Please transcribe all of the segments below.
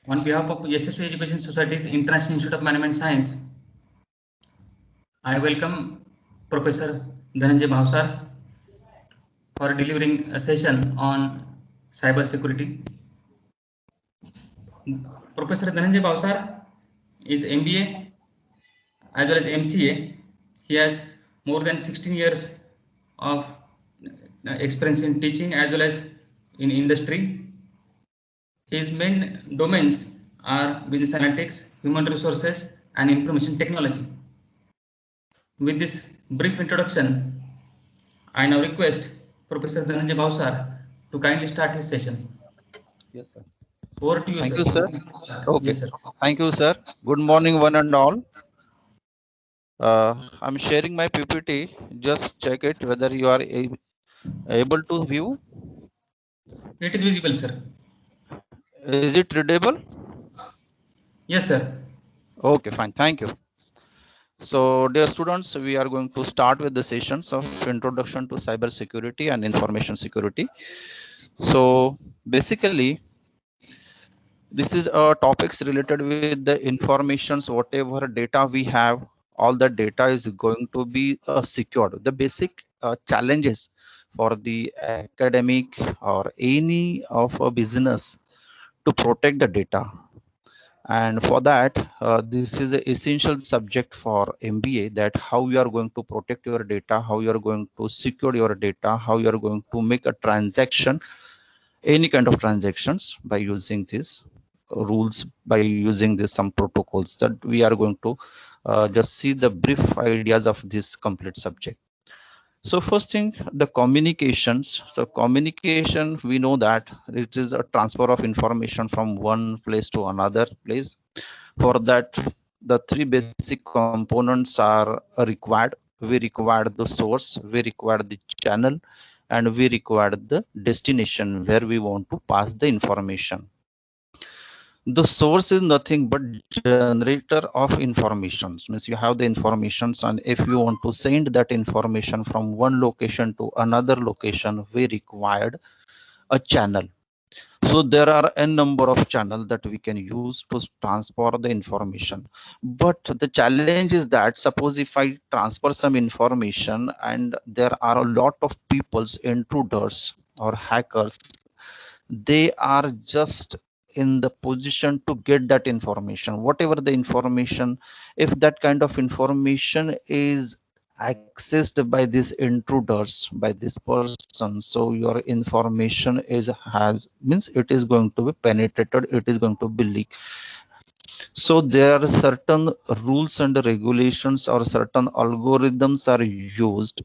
On behalf of SSV Education Society's International Institute of Management Science, I welcome Professor Dhananjay Bhavsar for delivering a session on cyber security. Professor Dhananjay Bhavsar is MBA as well as MCA. He has more than 16 years of experience in teaching as well as in industry. His main domains are business analytics, human resources, and information technology. With this brief introduction, I now request Professor Dhananjay Bhavsar to kindly start his session. Yes, sir. Over to you, Thank sir. you, sir. Okay. Yes, sir. Thank you, sir. Good morning, one and all. I'm sharing my PPT. Just check it whether you are able to view. It is visible, sir. Is it readable? Yes, sir. Okay, fine. Thank you. So, dear students, we are going to start with the sessions of introduction to cyber security and information security. So, basically, this is topics related with the informations, whatever data we have, all the data is going to be secured. The basic challenges for the academic or any of a business to protect the data. And for that, this is an essential subject for MBA, that how you are going to protect your data, how you are going to secure your data, how you are going to make a transaction, any kind of transactions by using these rules, by using this some protocols, that we are going to just see the brief ideas of this complete subject. So first thing, the communications. So communication, we know that it is a transfer of information from one place to another place. For that, the three basic components are required. We require the source, we require the channel, and we require the destination where we want to pass the information. The source is nothing but generator of informations, means you have the informations, and if you want to send that information from one location to another location, we required a channel. So there are a number of channels that we can use to transfer the information. But the challenge is that suppose if I transfer some information and there are a lot of people's intruders or hackers, they are just in the position to get that information, whatever the information. If that kind of information is accessed by these intruders, by this person, so your information is has means it is going to be penetrated, it is going to be leaked. So there are certain rules and regulations or certain algorithms are used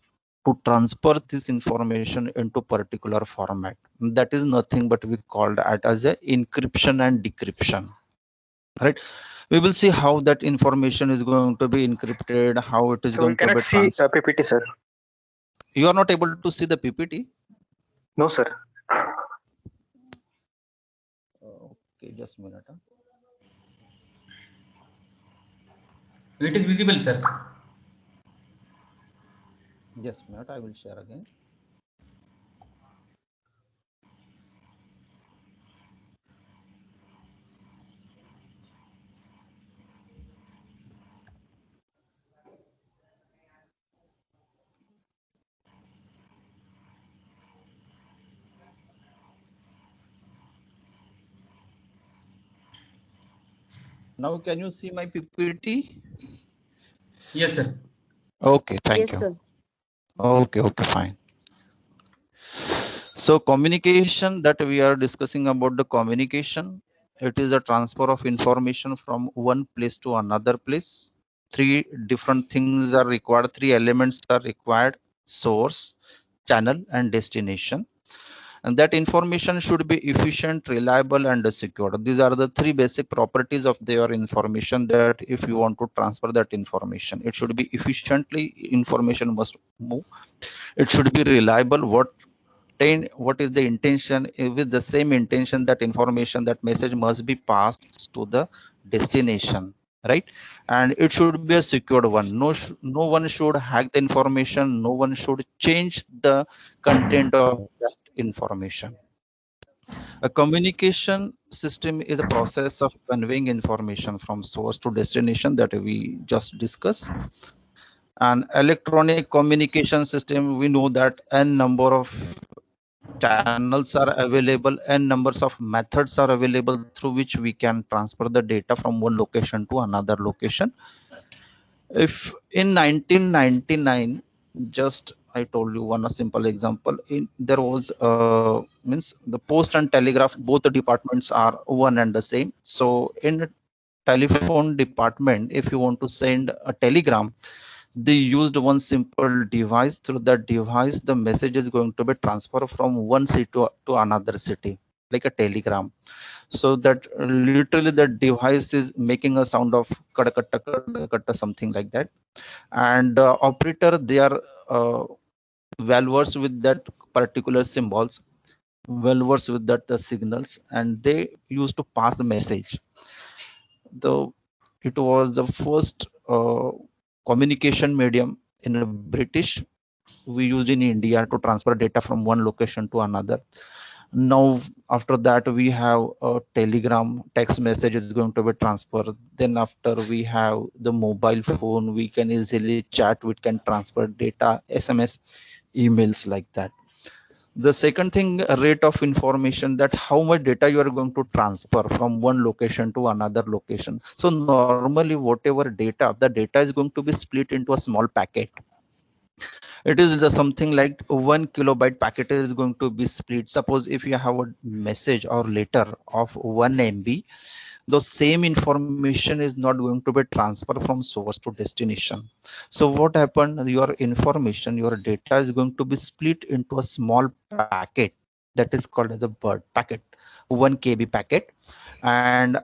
to transfer this information into particular format. That is nothing but we called it as a encryption and decryption, right? We will see how that information is going to be encrypted, how it is So we going to be cannot see PPT, sir. You are not able to see the PPT? No, sir. Okay, just a minute. It is visible, sir. Just a minute, I will share again. Now can you see my PPT? Yes, sir. Okay, thank Yes, you. sir. Okay, fine. So communication, that we are discussing about the communication, it is a transfer of information from one place to another place. Three different things are required, three elements are required: source, channel, and destination. And that information should be efficient, reliable, and secure. These are the three basic properties of their information, that if you want to transfer that information, it should be efficiently, information must move, it should be reliable. What is the intention? With the same intention, that information, that message must be passed to the destination, right? And it should be a secured one. No one should hack the information, no one should change the content of that information. A communication system is a process of conveying information from source to destination that we just discussed. An electronic communication system, we know that n number of channels are available, n numbers of methods are available through which we can transfer the data from one location to another location. If in 1999, just I told you one simple example, there was means the post and telegraph, both the departments are one and the same. So in telephone department, if you want to send a telegram, they used one simple device. Through that device, the message is going to be transferred from one city to another city, like a telegram. So that literally the device is making a sound of kadakata kadakata, something like that. And operator, they are well versed with that particular symbols, well versed with that the signals, and they used to pass the message. Though it was the first communication medium in a British, we used in India to transfer data from one location to another. Now after that we have a telegram, text message is going to be transferred. Then after we have the mobile phone, we can easily chat, we can transfer data, SMS, emails, like that. The second thing, rate of information, that how much data you are going to transfer from one location to another location. So normally whatever data, the data is going to be split into a small packet. It is just something like 1 kilobyte packet is going to be split. Suppose if you have a message or letter of 1 MB, the same information is not going to be transferred from source to destination. So what happened, your information, your data is going to be split into a small packet that is called as a BERT packet, 1 KB packet. And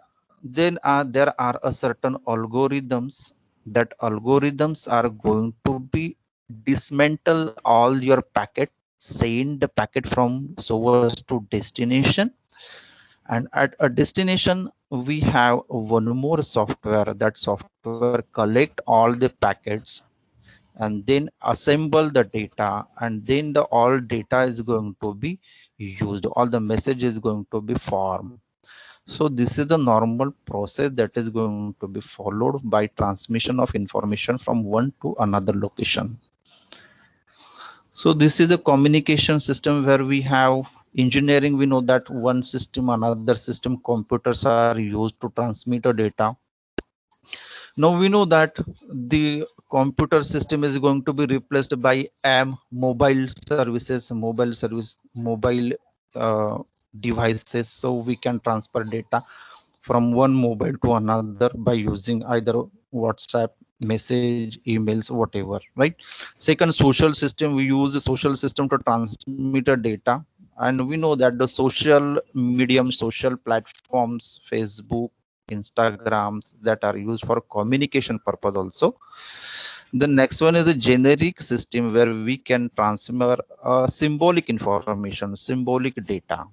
then there are a certain algorithms, that algorithms are going to be dismantle all your packet, send the packet from source to destination. And at a destination we have one more software. That software collect all the packets and then assemble the data, and then the all data is going to be used, all the message is going to be formed. So this is the normal process that is going to be followed by transmission of information from one to another location. So this is a communication system where we have engineering. We know that one system, another system, computers are used to transmit a data. Now we know that the computer system is going to be replaced by mobile services, mobile devices. So we can transfer data from one mobile to another by using either WhatsApp, message, emails, whatever, right? Second, social system, we use a social system to transmit a data. And we know that the social medium, social platforms, Facebook, Instagrams, that are used for communication purpose also. The next one is the generic system where we can transfer symbolic information, symbolic data.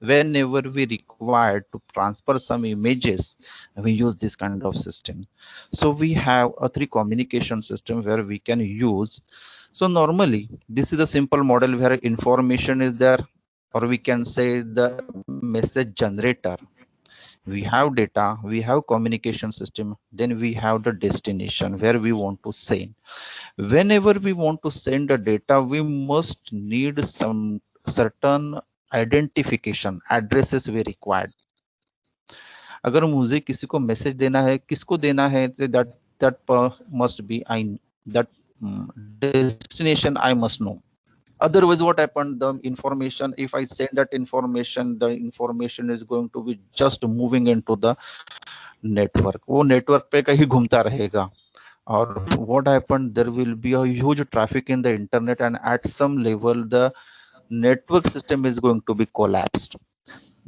Whenever we require to transfer some images, we use this kind of system. So we have a 3 communication system where we can use. So normally this is a simple model where information is there, or we can say the message generator. We have data, we have communication system, then we have the destination where we want to send. Whenever we want to send the data, we must need some certain identification addresses we required. अगर मुझे किसी को message देना है, किसको देना है, that must be that destination I must know. Otherwise what happened, the information, if I send that information, the information is going to be just moving into the network. वो network पे कहीं घूमता रहेगा. Or what happened, there will be a huge traffic in the internet, and at some level the network system is going to be collapsed.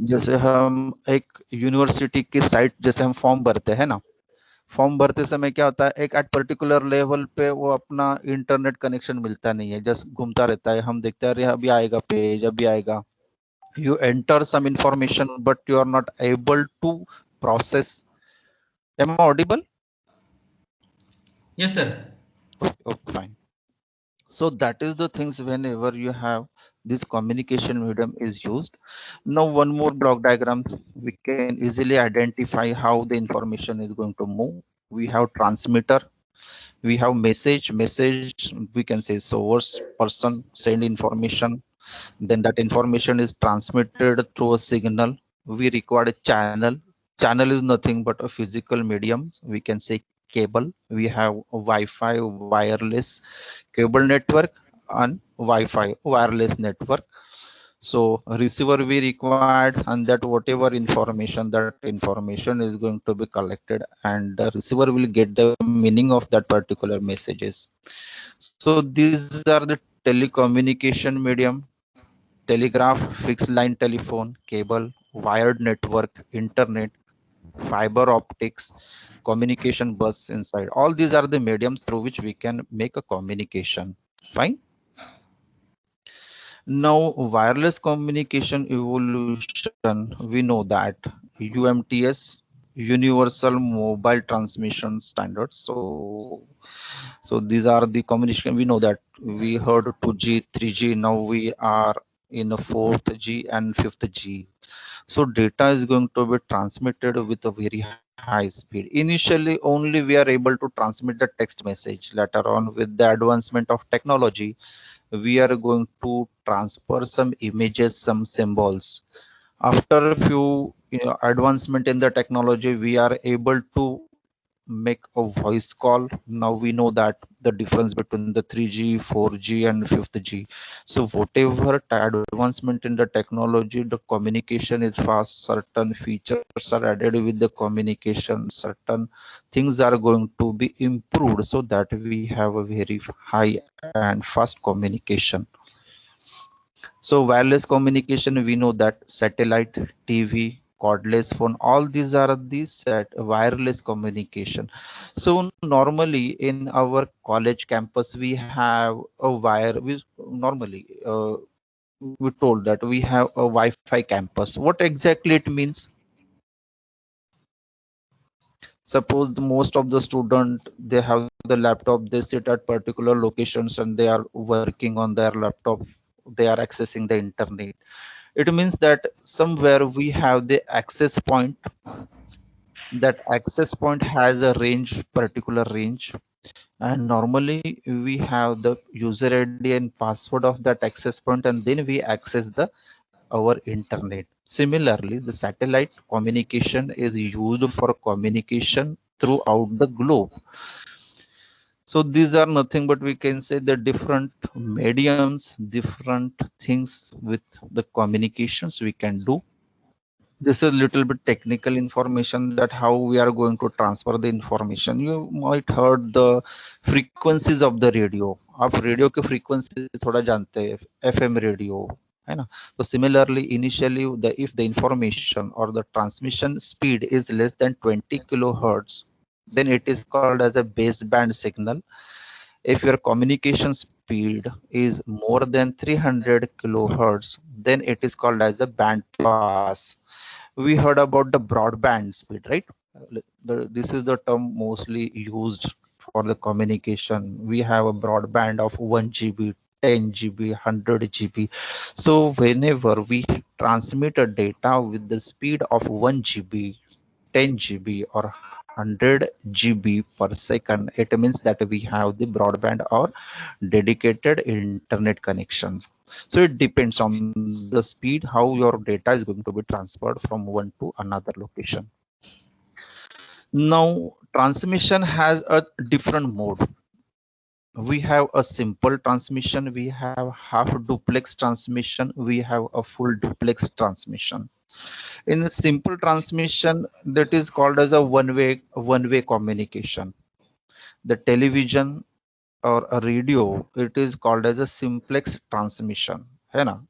जैसे हम एक university की site, जैसे हम फॉर्म भरते हैं ना, फॉर्म भरते समय क्या होता है, एक एट पर्टिकुलर लेवल पे वो अपना इंटरनेट कनेक्शन मिलता नहीं है, जस्ट घूमता रहता है, हम देखते हैं अरे अभी आएगा पेज, अभी आएगा. You enter some information but you are not able to process. Am I audible? Yes, sir. Okay, fine. So that is the things, whenever you have this communication medium is used. Now one more block diagram, we can easily identify how the information is going to move. We have transmitter, we have message, we can say source, person send information, then that information is transmitted through a signal. We require a channel. Channel is nothing but a physical medium, we can say cable. We have a Wi-Fi wireless cable network and Wi-Fi wireless network. So receiver we required, and that whatever information, that information is going to be collected, and the receiver will get the meaning of that particular messages. So these are the telecommunication medium: telegraph, fixed line telephone, cable, wired network, internet, fiber optics, communication bus inside. All these are the mediums through which we can make a communication. Fine. Now, wireless communication evolution, we know that UMTS, Universal Mobile Transmission Standards. So these are the communication. We know that we heard 2G, 3G. Now we are in a 4th G and 5th G. So data is going to be transmitted with a very high speed. Initially, only we are able to transmit the text message. Later on, with the advancement of technology, we are going to transfer some images, some symbols. After a few advancement in the technology, we are able to make a voice call. Now we know that the difference between the 3G, 4G and 5th G. So whatever advancement in the technology, the communication is fast, certain features are added with the communication, certain things are going to be improved so that we have a very high and fast communication. So wireless communication, we know that satellite, TV, cordless phone, all these are the set wireless communication. So normally in our college campus, we have a wire. We normally we told that we have a Wi-Fi campus. What exactly it means? Suppose most of the student, they have the laptop, they sit at particular locations and they are working on their laptop, they are accessing the internet. It means that somewhere we have the access point. That access point has a range, particular range, and normally we have the user ID and password of that access point, and then we access the our internet. Similarly, the satellite communication is used for communication throughout the globe. So these are nothing but we can say the different mediums, different things with the communications we can do. This is a little bit technical information that how we are going to transfer the information. You might heard the frequencies of the radio. आप radio के frequency थोड़ा जानते हैं, FM radio, है ना? So similarly, initially, if the information or the transmission speed is less than 20 kilohertz, then it is called as a baseband signal. If your communication speed is more than 300 kilohertz, then it is called as a band pass. We heard about the broadband speed, right? This is the term mostly used for the communication. We have a broadband of 1 GB, 10 GB, 100 GB. So whenever we transmit a data with the speed of 1 GB, 10 GB or 100 GB per second, it means that we have the broadband or dedicated internet connection. So it depends on the speed, how your data is going to be transferred from one to another location. Now, transmission has a different mode. We have a simple transmission, we have half duplex transmission, we have a full duplex transmission. In a simple transmission, that is called as a one-way communication. The television or a radio, it is called as a simplex transmission, है ना?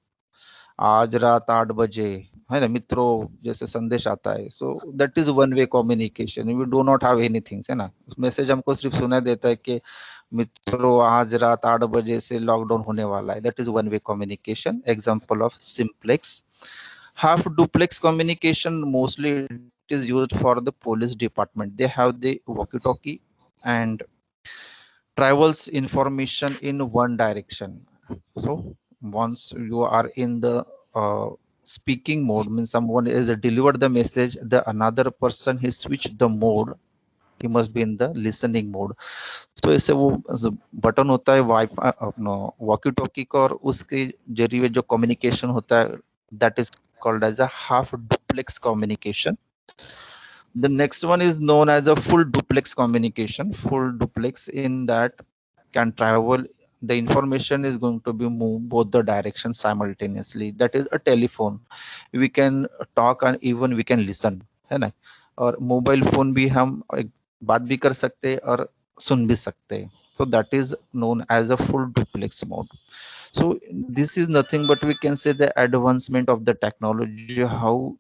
आज रात 8 बजे, है ना मित्रों, जैसे संदेश आता है. So that is one way communication. We do not have anything, है ना? मैसेज हमको सिर्फ सुनाई देता है कि मित्रों आज रात 8 बजे से लॉकडाउन होने वाला है. That is one way communication. Example of simplex. Half duplex communication, mostly it is used for the police department. They have the walkie-talkie and travels information in one direction. So once you are in the speaking mode, means someone is delivered the message, the another person he switched the mode, he must be in the listening mode. तो ऐसे वो button होता है wifi अपना walkie talkie का, और उसके जरिए जो कम्युनिकेशन होता है, that is called as a half duplex communication. The next one is known as a full duplex communication. Full duplex, in that can travel, the information is going to be moved both the directions simultaneously. That is a telephone. We can talk and even we can listen, है ना. और mobile phone भी हम बात भी कर सकते हैं और सुन भी सकते हैं. So that is known as a full duplex mode. So this is nothing but we can say the advancement of the technology, how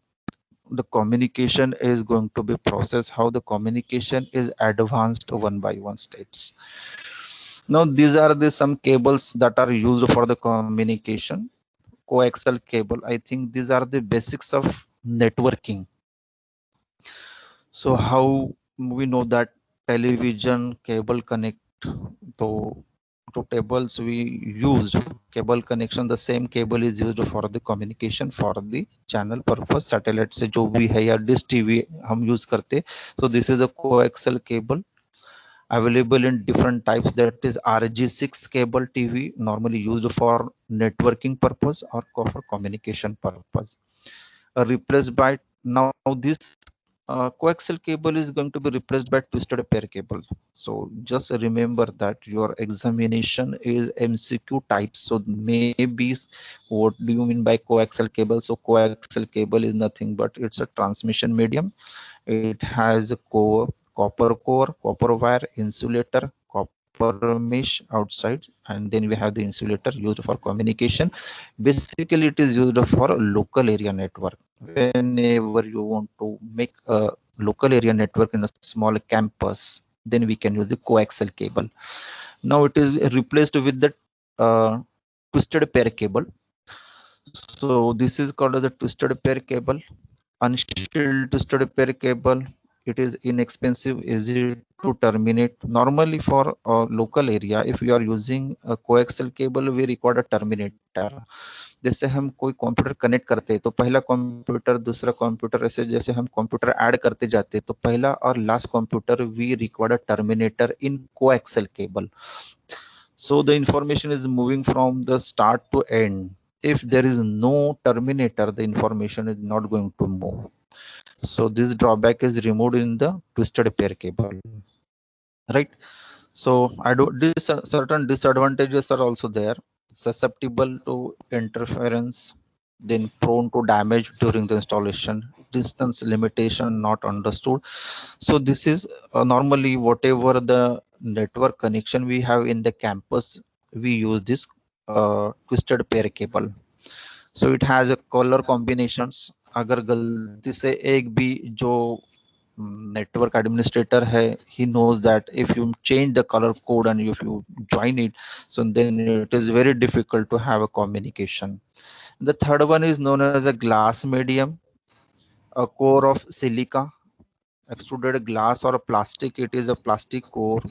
the communication is going to be processed, how the communication is advanced one by one steps. Now these are the some cables that are used for the communication. Coaxial cable, I think these are the basics of networking. So how we know that television cable connect to tables we used cable connection, the same cable is used for the communication for the channel purpose. Satellite से जो भी है या dish TV हम use करते, so this is a coaxial cable available in different types, that is RG6 cable TV, normally used for networking purpose or for communication purpose. Replaced by now this coaxial cable is going to be replaced by twisted pair cable. So just remember that your examination is MCQ type. So maybe what do you mean by coaxial cable? So coaxial cable is nothing but it's a transmission medium. It has a copper core, copper wire, insulator, copper mesh outside, and then we have the insulator used for communication. Basically it is used for a local area network. Whenever you want to make a local area network in a small campus, then we can use the coaxial cable. Now it is replaced with the twisted pair cable. So this is called as a twisted pair cable. Unshielded twisted pair cable, it is inexpensive, easy to terminate. Normally for a local area, if you are using a coaxial cable, we require a terminator. जैसे हम कोई computer connect करते हैं तो पहला computer दूसरा computer, ऐसे जैसे हम कंप्यूटर ऐड करते जाते हैं तो पहला और last computer we require a terminator in coaxial cable. So the information is moving from the start to end. If there is no terminator, the information is not going to move. So this drawback is removed in the twisted pair cable, right? So I do this, certain disadvantages are also there. Susceptible to interference, then prone to damage during the installation, distance limitation not understood. So this is normally whatever the network connection we have in the campus, we use this twisted pair cable. So it has a color combinations. अगर गलती से एक भी जो network administrator hai, he knows that if you change the color code and if you join it, so then it is very difficult to have a communication. The third one is known as a glass medium, a core of silica, extruded glass or plastic. It is a plastic core.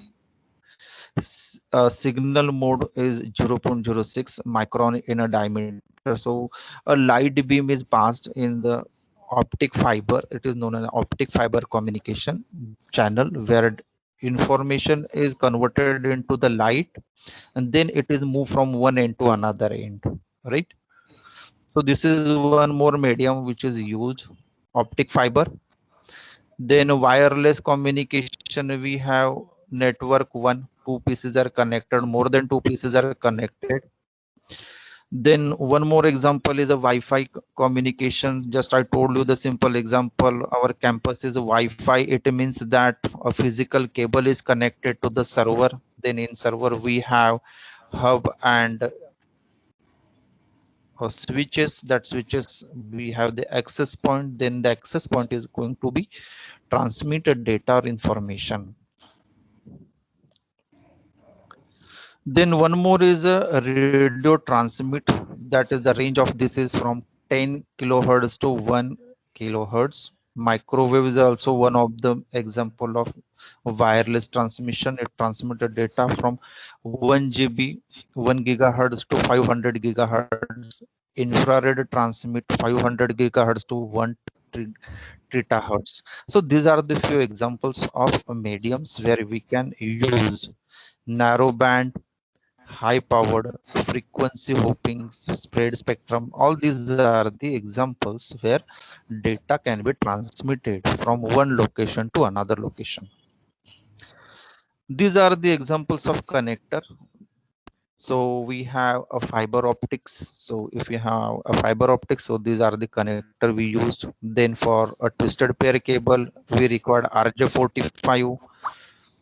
Signal mode is 0.06 micron in a diameter. So a light beam is passed in the optic fiber. It is known as optic fiber communication channel, where information is converted into the light and then it is moved from one end to another end, right? So this is one more medium which is used, optic fiber. Then wireless communication, we have network one, two pieces are connected, more than two pieces are connected. Then one more example is a Wi-Fi communication. Just I told you the simple example. Our campus is a Wi-Fi. It means that a physical cable is connected to the server. Then in server we have hub and switches. That switches we have the access point. Then the access point is going to be transmitted data or information. Then one more is a radio transmit. That is the range of this is from 10 kilohertz to 1 kilohertz. Microwave is also one of the example of wireless transmission. It transmitted data from 1 GB, 1 gigahertz to 500 gigahertz. Infrared transmit 500 gigahertz to 1 terahertz. So these are the few examples of mediums where we can use narrow band, high powered, frequency hopping, spread spectrum. All these are the examples where data can be transmitted from one location to another location. These are the examples of connector. So we have a fiber optics. So if you have a fiber optics, so these are the connector we used. Then for a twisted pair cable, we required RJ45.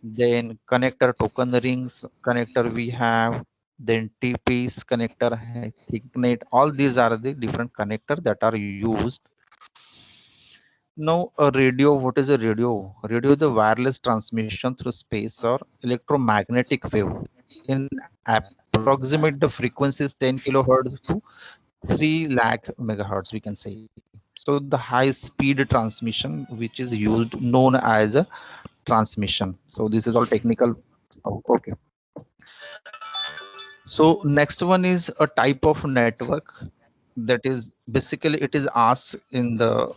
Then connector token rings connector we have. Then T-piece connector, thicknet. All these are the different connector that are used. Now a radio, what is a radio? Radio is the wireless transmission through space or electromagnetic wave. In approximate the frequency is 10 kilohertz to 3 lakh megahertz, we can say. So the high speed transmission which is used known as a transmission. So this is all technical. Okay. So next one is a type of network that is basically it is asked in the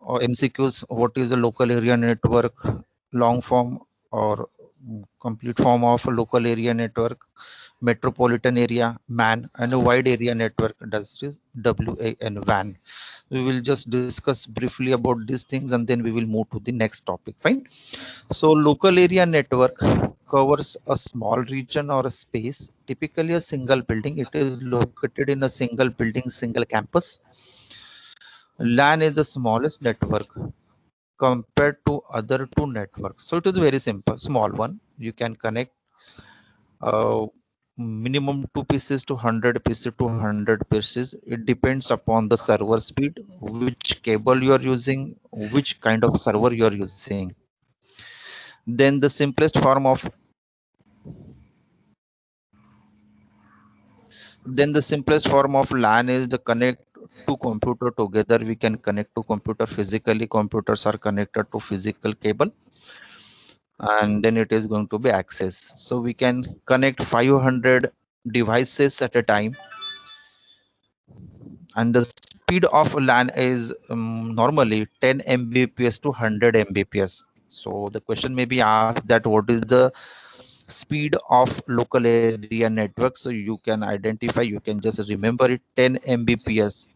MCQs. What is a local area network? Long form or complete form of a local area network, metropolitan area, MAN, and a wide area network, that is WAN, WAN. We will just discuss briefly about these things and then we will move to the next topic. Fine. So local area network covers a small region or a space, typically a single building. It is located in a single building, single campus. LAN is the smallest network compared to other two networks. So it is very simple, small one. You can connect minimum 2 pieces to 100 pieces to 100 pieces. It depends upon the server speed, which cable you are using, which kind of server you are using. Then the simplest form of LAN is the connect two computer together. We can connect to computer physically. Computers are connected to physical cable, and then it is going to be access. So we can connect 500 devices at a time, and the speed of LAN is normally 10 Mbps to 100 Mbps. So the question may be asked that what is the speed of local area network? So you can identify, you can just remember it, 10 Mbps,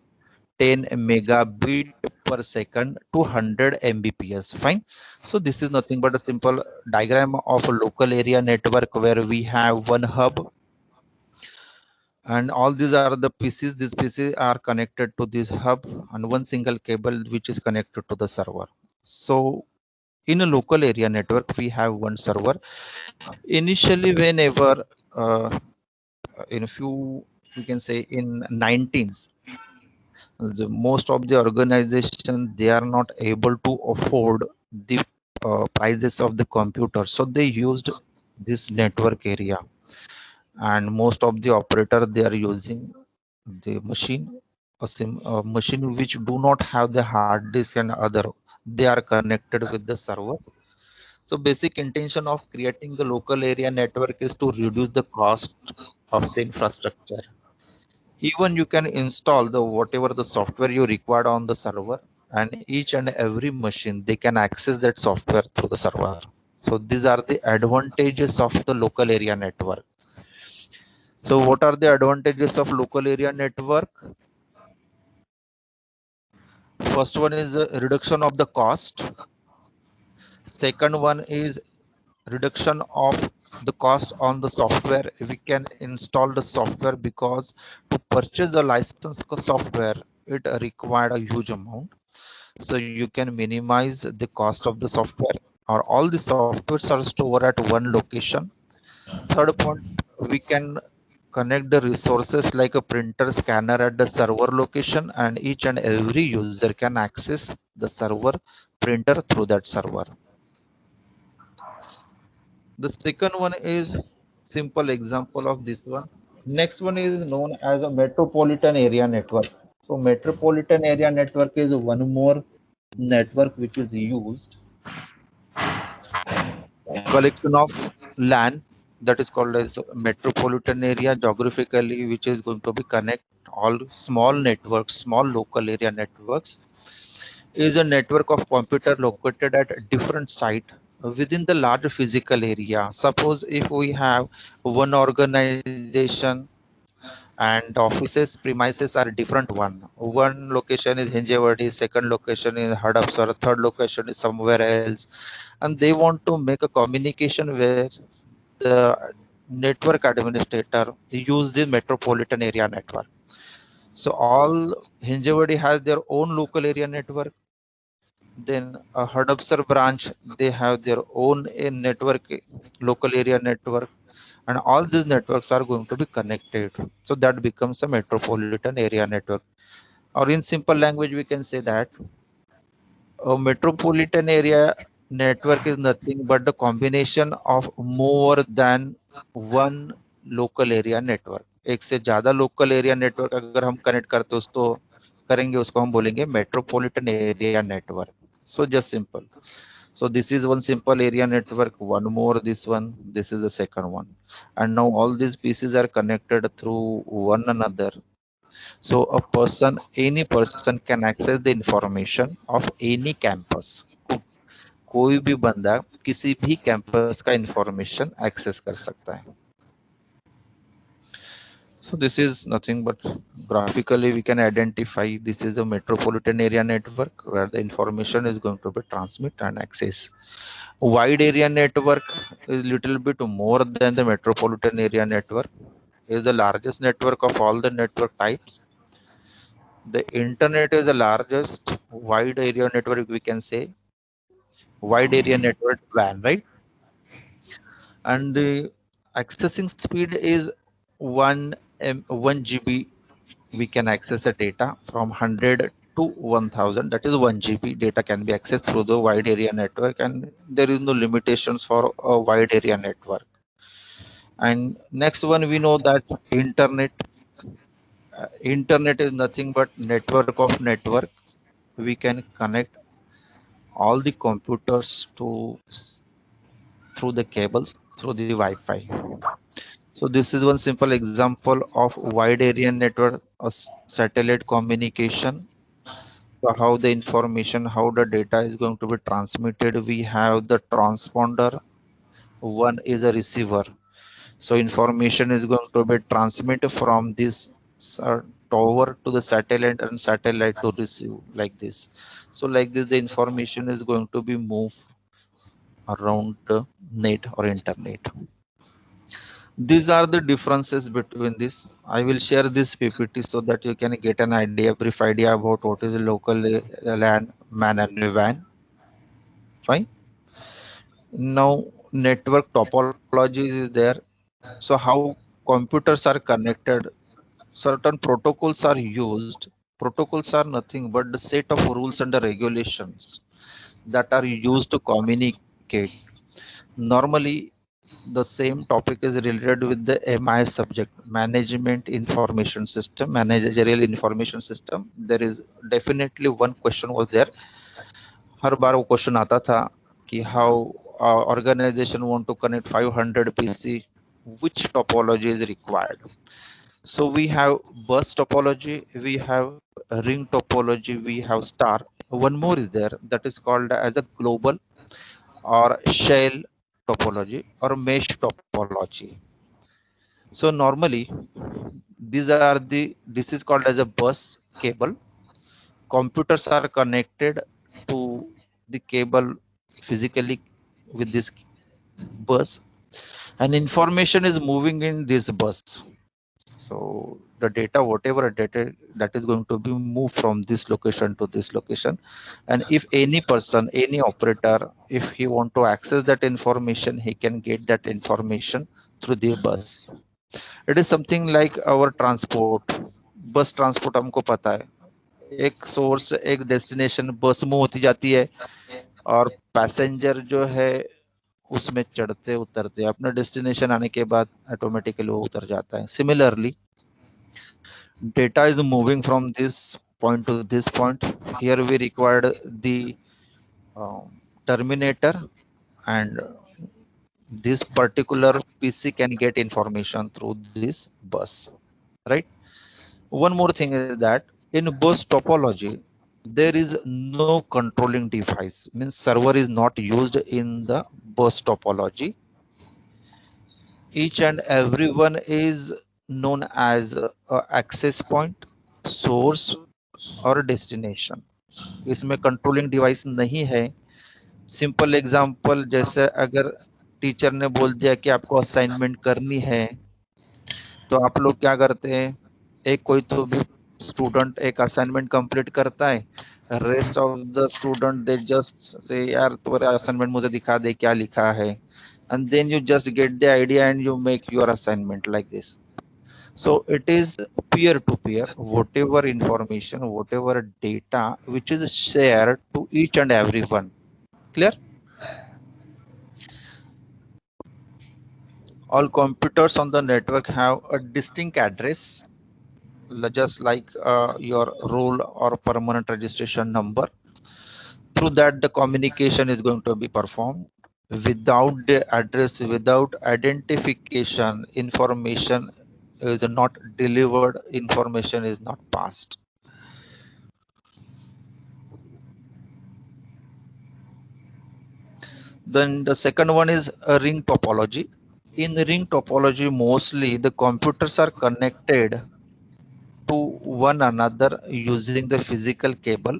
10 megabit per second to 100 Mbps. Fine. So this is nothing but a simple diagram of a local area network where we have one hub, and all these are the pieces. These pieces are connected to this hub and one single cable which is connected to the server. So in a local area network, we have one server. Initially, whenever in a few, we can say in 19s, most of the organization, they are not able to afford the prices of the computer, so they used this network area, and most of the operator, they are using the machine, a machine which do not have the hard disk and other, they are connected with the server. So basic intention of creating the local area network is to reduce the cost of the infrastructure. Even you can install the whatever the software you required on the server, and each and every machine, they can access that software through the server. So these are the advantages of the local area network. So what are the advantages of local area network? First one is a reduction of the cost. Second one is reduction of the cost on the software. We can install the software, because to purchase a license software, it required a huge amount. So you can minimize the cost of the software, or all the softwares are stored at one location. Third point, we can connect the resources like a printer, scanner at the server location, and each and every user can access the server printer through that server. The second one is simple example of this one. Next one is known as a metropolitan area network. So metropolitan area network is one more network which is used. collection of land that is called as metropolitan area geographically, which is going to be connect all small networks, small local area networks, is a network of computer located at a different site within the large physical area. Suppose if we have one organization and offices premises are different one location is Hinjewadi, second location is Hadapsar, third location is somewhere else, and they want to make a communication where the network administrator use the metropolitan area network. So all Hinjewadi has their own local area network. Then a Hadapsar branch, they have their own network, local area network, and all these networks are going to be connected. So that becomes a metropolitan area network. Or in simple language, we can say that a metropolitan area network is nothing but the combination of more than one local area network. एक से ज्यादा local area network अगर हम connect करते उसको करेंगे उसको हम बोलेंगे metropolitan area network. So just simple. So this is one simple area network, one more this one, this is the second one. And now all these pieces are connected through one another. So a person, any person can access the information of any campus. कोई भी बंदा किसी भी campus का information access कर सकता है. So this is nothing but graphically we can identify this is a metropolitan area network where the information is going to be transmit and access. Wide area network is little bit more than the metropolitan area network. It is the largest network of all the network types. The internet is the largest wide area network, we can say wide area network plan, right? And the accessing speed is 1 GB. We can access the data from 100 to 1000, that is 1 GB data can be accessed through the wide area network, and there is no limitations for a wide area network. And next one, we know that internet is nothing but network of network. We can connect all the computers to through the cables through the Wi-Fi. So this is one simple example of wide area network, a satellite communication. So how the information, how the data is going to be transmitted. We have the transponder, one is a receiver. So information is going to be transmitted from this tower to the satellite and satellite to receive like this. So like this, the information is going to be moved around the net or internet. These are the differences between this. I will share this PPT so that you can get an idea, brief idea about what is a local LAN, MAN and WAN. Fine. Now network topology is there. So how computers are connected, certain protocols are used. Protocols are nothing but the set of rules and the regulations that are used to communicate. Normally the same topic is related with the MI subject, management information system, managerial information system. There is definitely one question was there. हर बार वो question आता था कि how organization want to connect 500 PC, which topology is required. So we have bus topology, we have ring topology, we have star. One more is there that is called as a global or shell topology or mesh topology. So normally this is called as a bus cable. Computers are connected to the cable physically with this bus, and information is moving in this bus. So the data, whatever data that is going to be moved from this location to this location, and if any person, any operator, if he want to access that information, he can get that information through the bus. It is something like our transport, bus transport हमको पता है, एक source एक destination बस में होती जाती है और पैसेंजर जो है उसमें चढ़ते उतरते अपने डेस्टिनेशन आने के बाद ऑटोमेटिकली वो उतर जाता है. Similarly, data is moving from this point to this point. Here we required the terminator and this particular PC can get information through this bus, right? One more thing is that in bus topology, there is no controlling device, means server is not used in the bus topology. Each and everyone is known as a access point, source और destination. इसमें controlling device नहीं है. Simple example, जैसे अगर teacher ने बोल दिया कि आपको असाइनमेंट करनी है, तो आप लोग क्या करते हैं, एक कोई तो भी स्टूडेंट एक असाइनमेंट कंप्लीट करता है, rest of the student they just say यार तुम्हारा असाइनमेंट मुझे दिखा दे क्या लिखा है, and then you just get the idea and you make your assignment like this. So it is peer to peer, whatever information, whatever data which is shared to each and everyone. Clear? All computers on the network have a distinct address, just like your roll or permanent registration number. Through that the communication is going to be performed. Without the address, without identification, information is not delivered, information is not passed. Then the second one is a ring topology. In ring topology, mostly the computers are connected to one another using the physical cable.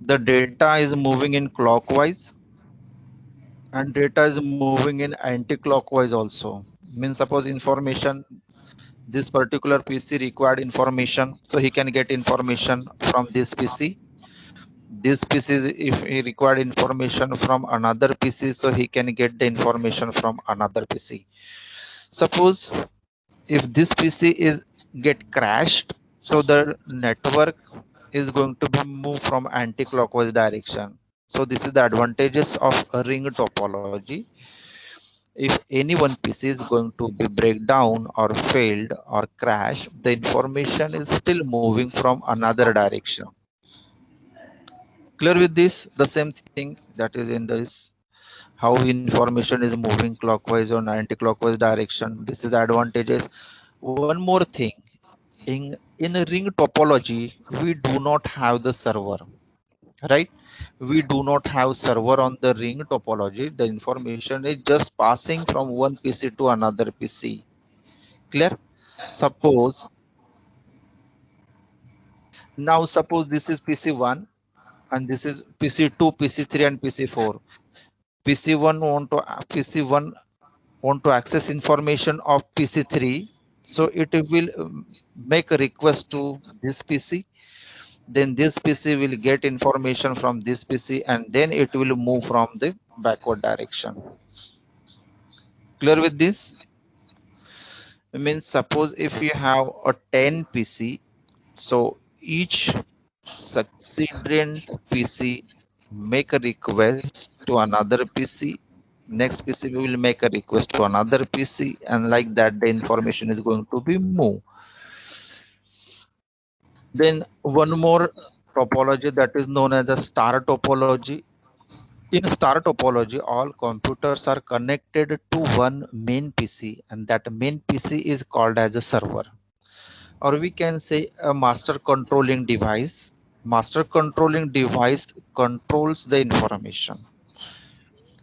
The data is moving in clockwise and data is moving in anti-clockwise also. Means suppose information, this particular PC required information, so he can get information from this PC. This PC, if he required information from another PC, so he can get the information from another PC. Suppose if this PC is get crashed, so the network is going to be moved from anti-clockwise direction. So this is the advantages of a ring topology. If any one PC is going to be break down or failed or crash, the information is still moving from another direction. Clear with this? The same thing that is in this, how information is moving clockwise or anti-clockwise direction. This is advantages. One more thing, in a ring topology, we do not have the server, right? We do not have server on the ring topology. The information is just passing from one PC to another PC. Clear? Suppose this is PC1 and this is PC2, PC3 and PC4. PC1 want to access information of PC3, so it will make a request to this PC. Then this PC will get information from this PC and then it will move from the backward direction. Clear with this? It means suppose if you have a 10 PC, so each succeeding PC make a request to another PC, next PC will make a request to another PC, and like that the information is going to be moved. Then one more topology that is known as a star topology. In star topology, all computers are connected to one main PC, and that main PC is called as a server, or we can say a master controlling device. Master controlling device controls the information.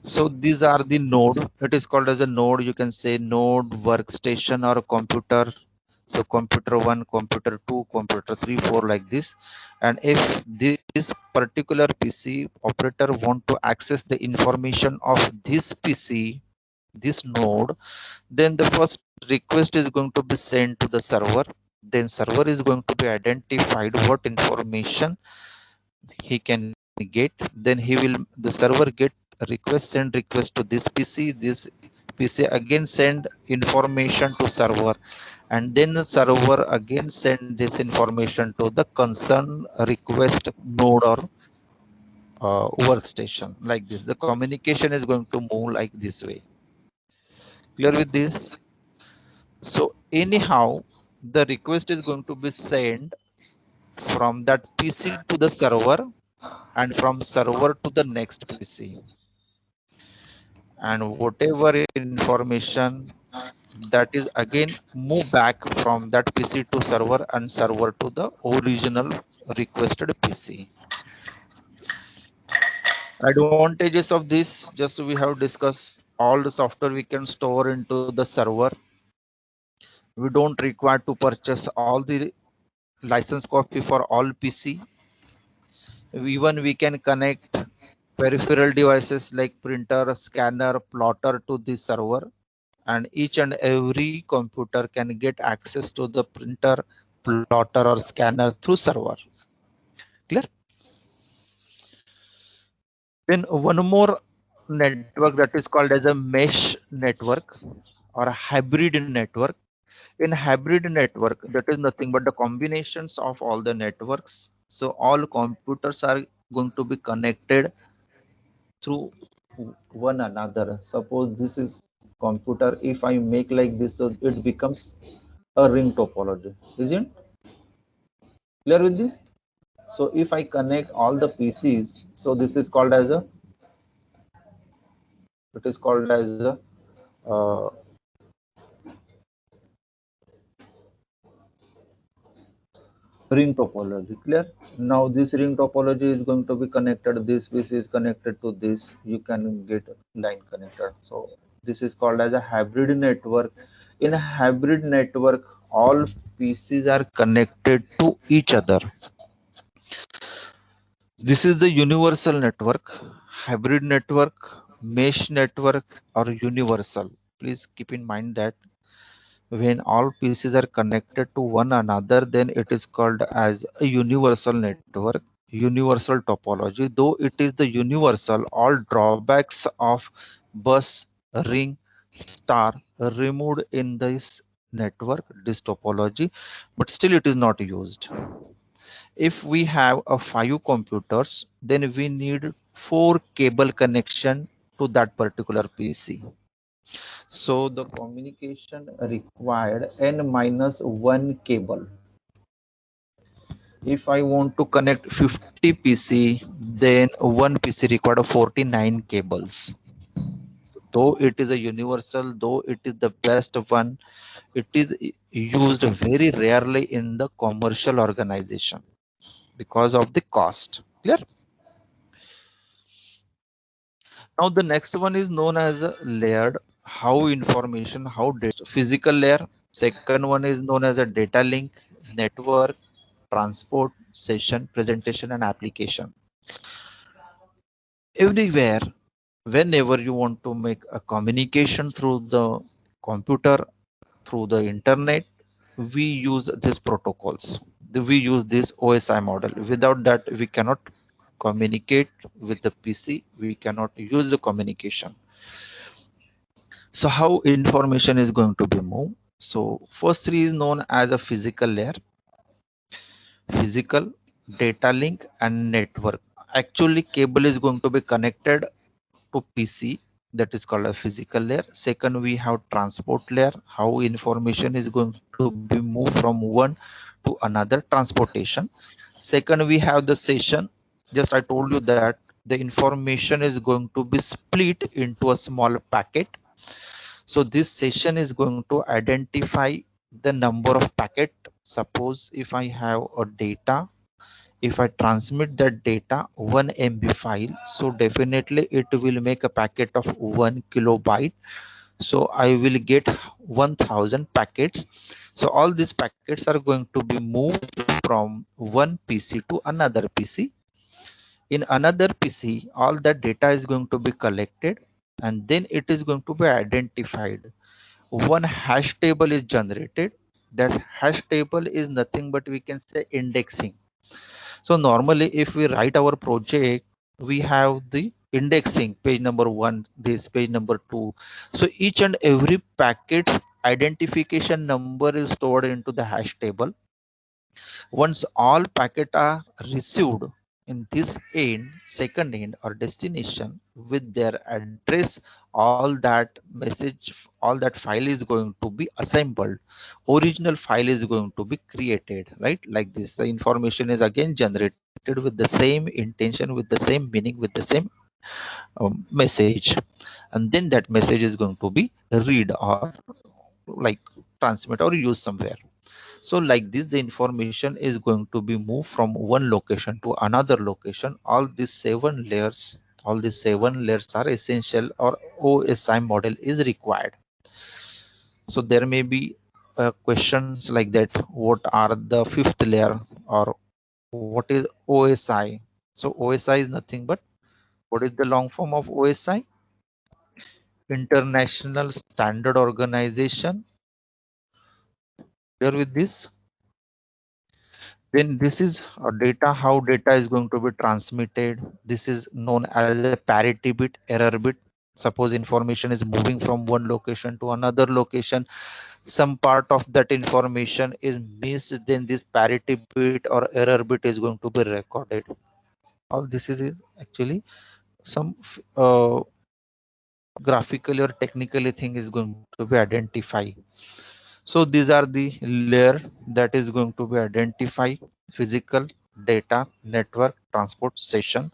So these are the node. It is called as a node. You can say node, workstation, or computer. So computer 1, computer 2, computer 3, 4, like this. And if this particular PC operator want to access the information of this PC, this node, then the first request is going to be sent to the server. Then server is going to be identified what information he can get. Then the server get send request to this PC. This PC again send information to server, and then the server again send this information to the concerned request node or workstation. Like this, the communication is going to move like this way. Clear with this? So anyhow, the request is going to be sent from that PC to the server and from server to the next PC. and whatever information that is again move back from that PC to server and server to the original requested PC. Advantages of this, just we have discussed all the software we can store into the server. We don't require to purchase all the license copy for all PC. Even we can connect peripheral devices like printer, scanner, plotter to the server, and each and every computer can get access to the printer, plotter or scanner through server. Clear? Then one more network that is called as a mesh network or a hybrid network. In hybrid network, that is nothing but the combinations of all the networks. So all computers are going to be connected through one another. Suppose this is computer. If I make like this, so it becomes a ring topology. Isn't clear with this? So if I connect all the PCs, so this is called as a, it is called as a ring topology. Clear? Now this ring topology is going to be connected, this PC is connected to this, you can get line connected. So this is called as a hybrid network. In a hybrid network, all PCs are connected to each other. This is the universal network, hybrid network, mesh network, or universal. Please keep in mind that when all pieces are connected to one another, then it is called as a universal network, universal topology. Though it is the universal, all drawbacks of bus, ring, star removed in this network, this topology, but still it is not used. If we have a 5 computers, then we need 4 cable connection to that particular PC. So the communication required n-1 cable. If I want to connect 50 PC, then one PC required 49 cables. So though it is a universal, though it is the best one, it is used very rarely in the commercial organization because of the cost. Clear? Now the next one is known as a layered, how information, how data, physical layer. Second one is known as a data link, network, transport, session, presentation, and application. Everywhere, whenever you want to make a communication through the computer, through the internet, we use these protocols. We use this OSI model. Without that, we cannot communicate with the PC. We cannot use the communication. So how information is going to be moved? So first three is known as a physical layer, physical, data link, and network. Actually, cable is going to be connected to PC, that is called a physical layer. Second, we have transport layer, how information is going to be moved from one to another, transportation. Second, we have the session. Just I told you that the information is going to be split into a small packet. So this session is going to identify the number of packet. Suppose if I have a data, if I transmit that data 1 MB file, so definitely it will make a packet of 1 kilobyte. So I will get 1000 packets. So all these packets are going to be moved from one PC to another PC. In another PC, all that data is going to be collected and then it is going to be identified. One hash table is generated. That hash table is nothing but we can say indexing. So normally if we write our project, we have the indexing, page number 1, this page number 2. So each and every packet's identification number is stored into the hash table. Once all packets are received in this end, second end or destination with their address, all that message, all that file is going to be assembled. Original file is going to be created, right? Like this, the information is again generated with the same intention, with the same meaning, with the same message, and then that message is going to be read or like transmit or use somewhere. So like this, the information is going to be moved from one location to another location. All these 7 layers, are essential, or OSI model is required. So there may be questions like that: what are the 5th layer, or what is OSI? So OSI is nothing but, what is the long form of OSI? International Standard Organization. Clear with this? Then this is data, how data is going to be transmitted. This is known as a parity bit, error bit. Suppose information is moving from one location to another location, some part of that information is missed, then this parity bit or error bit is going to be recorded. All this is actually some graphically or technically thing is going to be identified. So these are the layer that is going to be identified: physical, data, network, transport, session,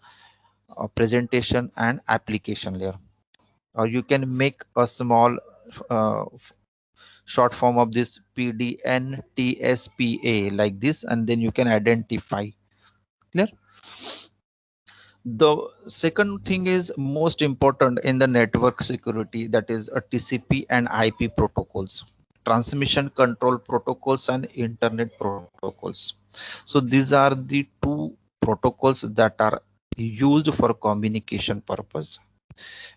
presentation, and application layer. Or you can make a small short form of this PDNTSPA like this, and then you can identify. Clear? The second thing is most important in the network security, that is a TCP and IP protocols, transmission control protocols and internet protocols. So these are the 2 protocols that are used for communication purpose.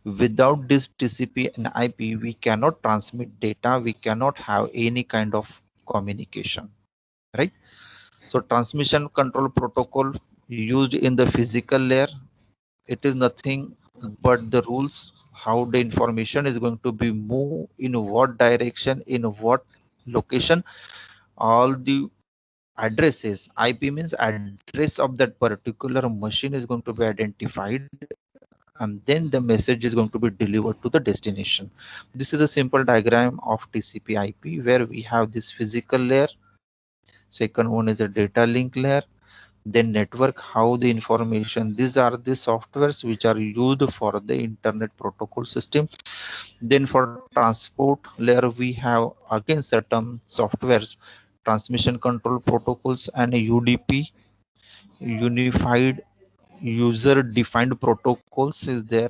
Without this TCP and IP, we cannot transmit data, we cannot have any kind of communication, right? So transmission control protocol used in the physical layer, it is nothing but the rules how the information is going to be moved, in what direction, in what location. All the addresses, IP means address of that particular machine, is going to be identified, and then the message is going to be delivered to the destination. This is a simple diagram of TCP IP, where we have this physical layer, second one is a data link layer, then network, how the information, these are the softwares which are used for the internet protocol system. Then for transport layer, we have again certain softwares, transmission control protocols and UDP, unified user defined protocols is there.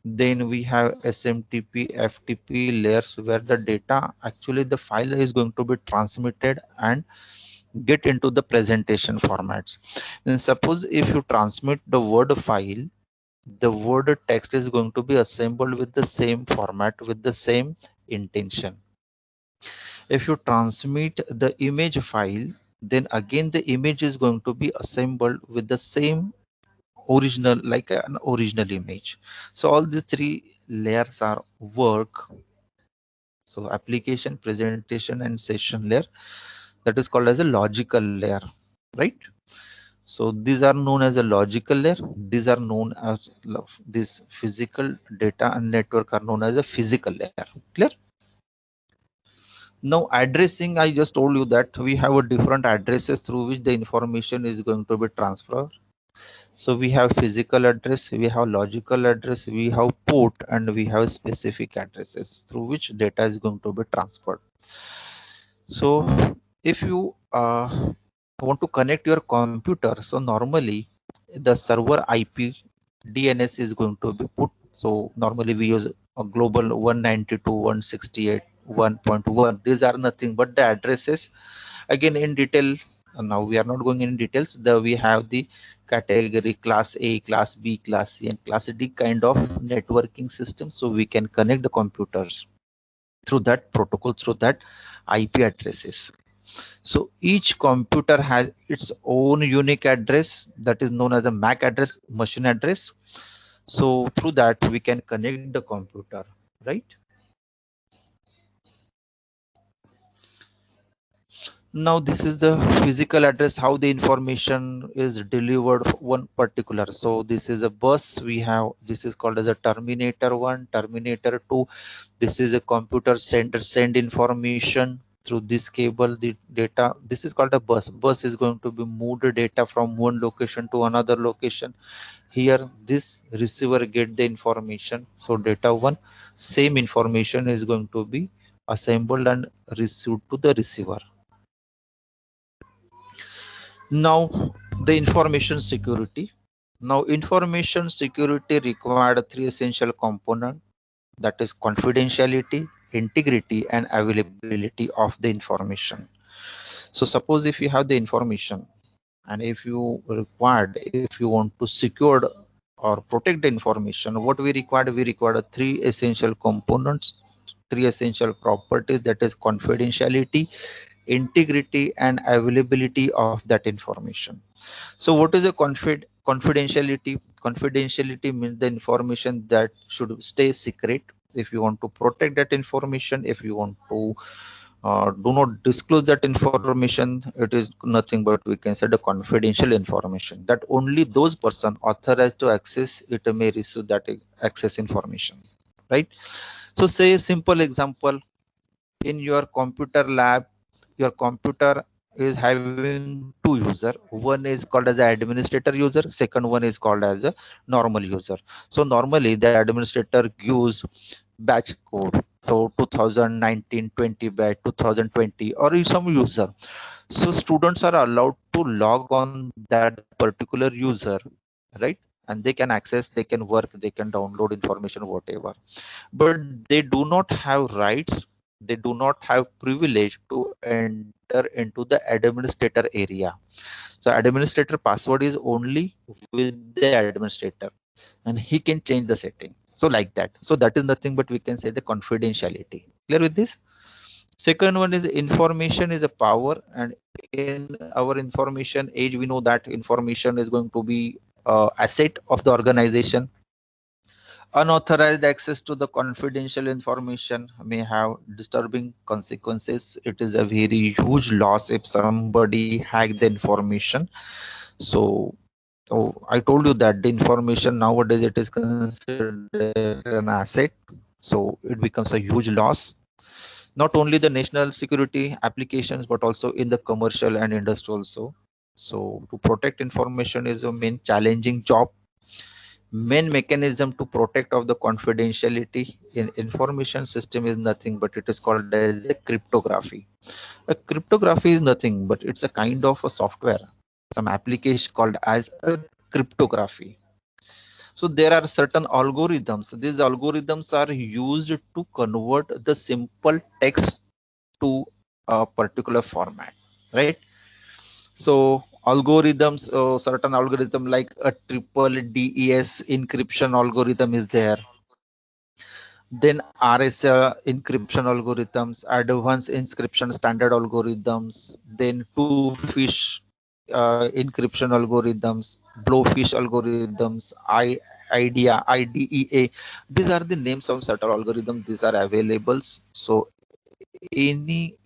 Then we have SMTP, FTP layers, where the data, actually the file is going to be transmitted and get into the presentation formats. And suppose if you transmit the Word file, the Word text is going to be assembled with the same format, with the same intention. If you transmit the image file, then again the image is going to be assembled with the same original, like an original image. So all these 3 layers are work. So application, presentation, and session layer, that is called as a logical layer, right? So these are known as a logical layer. These are known as this physical, data and network are known as a physical layer. Clear? Now addressing, I just told you that we have a different addresses through which the information is going to be transferred. So we have physical address, we have logical address, we have port, and we have specific addresses through which data is going to be transferred. So if you want to connect your computer, so normally the server IP DNS is going to be put. So normally we use a global 192.168.1.1. These are nothing but the addresses. Again, in detail, now we are not going in details. We have the category class A, class B, class C, and class D kind of networking system. So we can connect the computers through that protocol, through that IP addresses. So each computer has its own unique address, that is known as a MAC address, machine address. So through that we can connect the computer, right? Now this is the physical address, how the information is delivered one particular. So this is a bus we have, this is called as a terminator 1, terminator 2. This is a computer center send information through this cable the data. This is called a bus. Bus is going to be moved data from one location to another location. Here this receiver get the information. So data 1, same information is going to be assembled and received to the receiver. Now the information security. Now information security required 3 essential components, that is confidentiality, integrity and availability of the information. So suppose if you have the information and if you want to secure or protect the information, what we required 3 essential components, 3 essential properties, that is confidentiality, integrity and availability of that information. So what is a confidentiality? Confidentiality means the information that should stay secret. If you want to protect that information, if you want to do not disclose that information, it is nothing but we can say the confidential information that only those person authorized to access it may receive that access information, right? So say a simple example, in your computer lab, your computer is having 2 user. One is called as an administrator user, second one is called as a normal user. So normally the administrator gives batch code, so 2019-20 batch, 2020 or some user. So students are allowed to log on that particular user, right? And they can access, they can work, they can download information, whatever, but they do not have rights, they do not have privilege to enter into the administrator area. So administrator password is only with the administrator and he can change the setting. So like that. So that is nothing but we can say the confidentiality. Clear with this? Second one is information is a power, and in our information age we know that information is going to be asset of the organization. Unauthorized access to the confidential information may have disturbing consequences. It is a very huge loss if somebody hack the information. So I told you that the information nowadays it is considered an asset. So it becomes a huge loss, not only the national security applications, but also in the commercial and industry also. So to protect information is a main challenging job. Main mechanism to protect of the confidentiality in information system is nothing but it is called as a cryptography. A cryptography is nothing but it's a kind of a software, some application called as a cryptography. So there are certain algorithms. These algorithms are used to convert the simple text to a particular format, right? So algorithms, certain algorithm like a triple DES encryption algorithm is there. Then RSA encryption algorithms, advanced encryption standard algorithms, then two-fish encryption algorithms, blowfish algorithms, IDEA. These are the names of certain algorithms. These are available. So any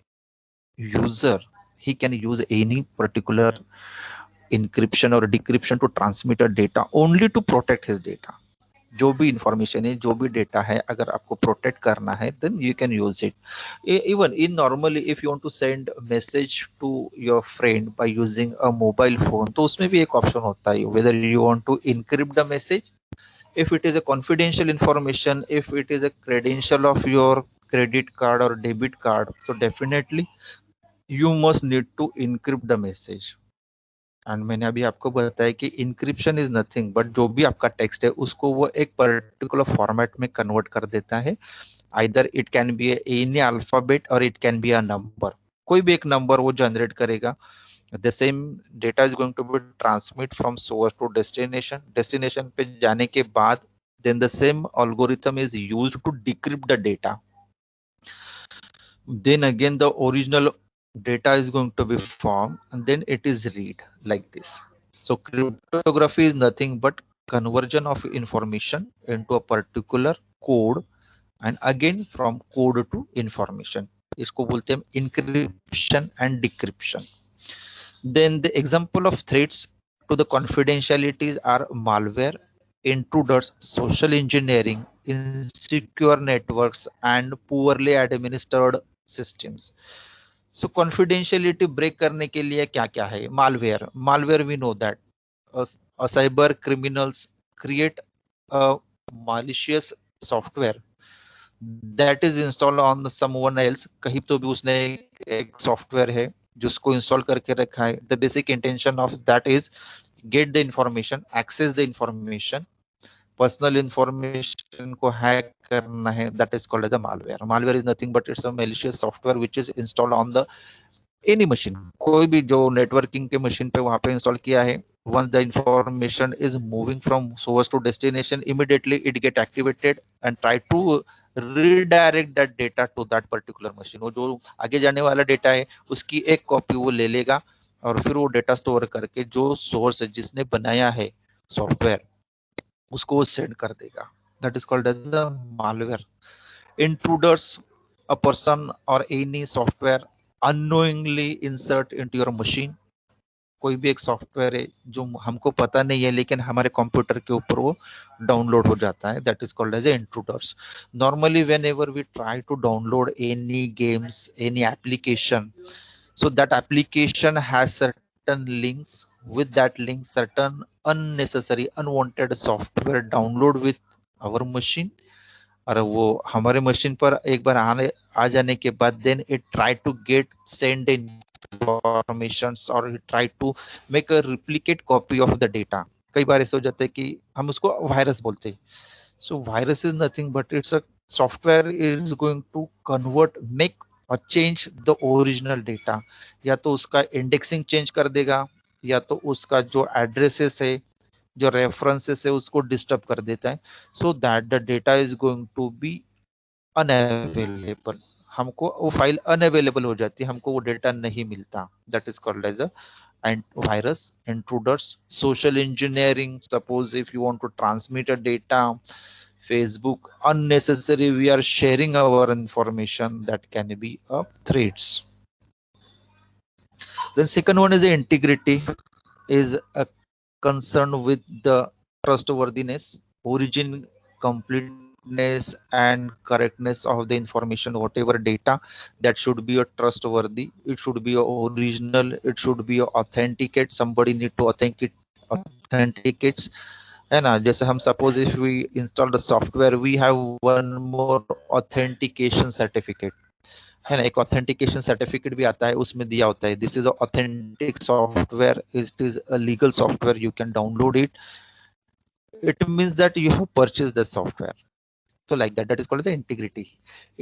user, he can use any particular encryption or decryption to transmit a data only to protect his data. जो भी information है, जो भी data है, अगर आपको protect करना है, then you can use it. Even in normally if you want to send message to your friend by using a mobile phone, तो उसमें भी एक ऑप्शन होता है, whether you want to encrypt the message, if it is a confidential information, if it is a credential of your credit card or debit card, so definitely you must need to encrypt the message. And मैंने अभी आपको बताया कि encryption is nothing but जो भी आपका text है उसको वो एक पर्टिकुलर फॉर्मेट में कन्वर्ट कर देता है. Either it can be any alphabet और it can be a number, कोई भी एक नंबर वो जनरेट करेगा. The same data is going to be transmit from source to destination. Destination पे जाने के बाद then the same algorithm is used to decrypt the data. Then again the original data is going to be formed and then it is read like this. So cryptography is nothing but conversion of information into a particular code and again from code to information. इसको बोलते हैं encryption and decryption. Then the example of threats to the confidentialities are malware, intruders, social engineering, insecure networks, and poorly administered systems. So confidentiality break करने के लिए क्या क्या है? Malware we know that cyber criminals create malicious software that is installed on someone else. कहीं तो भी उसने एक सॉफ्टवेयर है जिसको इंस्टॉल करके रखा है. The basic intention of that is get the information, access the information, personal information को हैक करना है. That is called as a malware. Malware is nothing but it's a malicious software which is installed on the any machine. कोई भी जो networking के machine पे वहां पे इंस्टॉल किया है. once the information is moving from source to destination, immediately it get activated and try to redirect that data to that particular machine. वो जो आगे जाने वाला डेटा है उसकी एक कॉपी वो ले लेगा और फिर वो डेटा स्टोर करके जो सोर्स है जिसने बनाया है सॉफ्टवेयर उसको वो सेंड कर देगा. That is called as a malware. Intruders, a person और any software unknowingly insert into your machine. कोई भी एक सॉफ्टवेयर है जो हमको पता नहीं है लेकिन हमारे कंप्यूटर के ऊपर वो डाउनलोड हो जाता है. That is called as intruders. Normally whenever we try to download any games, any application, so that application has certain links. With that link certain unnecessary unwanted software download with our machine, और वो हमारे machine पर एक बार आ जाने के बाद then it try to get send informations or it try to make a replicate copy of the data. कई बार ऐसा हो जाता है कि हम उसको वायरस बोलते हैं. So virus is nothing but it's a software is going to convert, make or change the original data. या तो उसका इंडेक्सिंग चेंज कर देगा या तो उसका जो एड्रेसेस है, जो रेफरेंसेस है उसको डिस्टर्ब कर देता है. So that the data is going to be unavailable. हमको वो फाइल अनअवेलेबल हो जाती है, हमको वो डेटा नहीं मिलता. That is called as a and virus. Intruders, social engineering. Suppose if you want to transmit a data, Facebook unnecessary we are sharing our information, that can be a threats. Then second one is the integrity, is a concern with the trustworthiness, origin, completeness and correctness of the information. Whatever data, that should be a trustworthy, it should be a original, it should be a authenticate. Somebody need to authenticates. है ना. जैसे हम suppose if we install the software we have one more authentication certificate, है ना. एक authentication certificate भी आता है, उसमें दिया होता है this is authentic software, it is a legal software, you can download it. It means that you have purchased the software. So like that is called the integrity.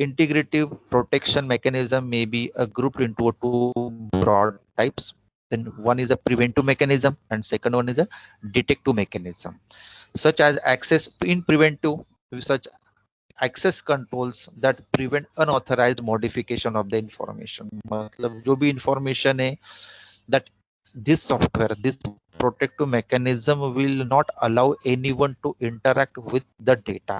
Integrative protection mechanism may be grouped into two broad types. Then one is a preventive mechanism and second one is a detective mechanism. Such as access in preventive, such access controls that prevent unauthorized modification of the information. मतलब जो भी information है that this software, this protective mechanism will not allow anyone to interact with the data.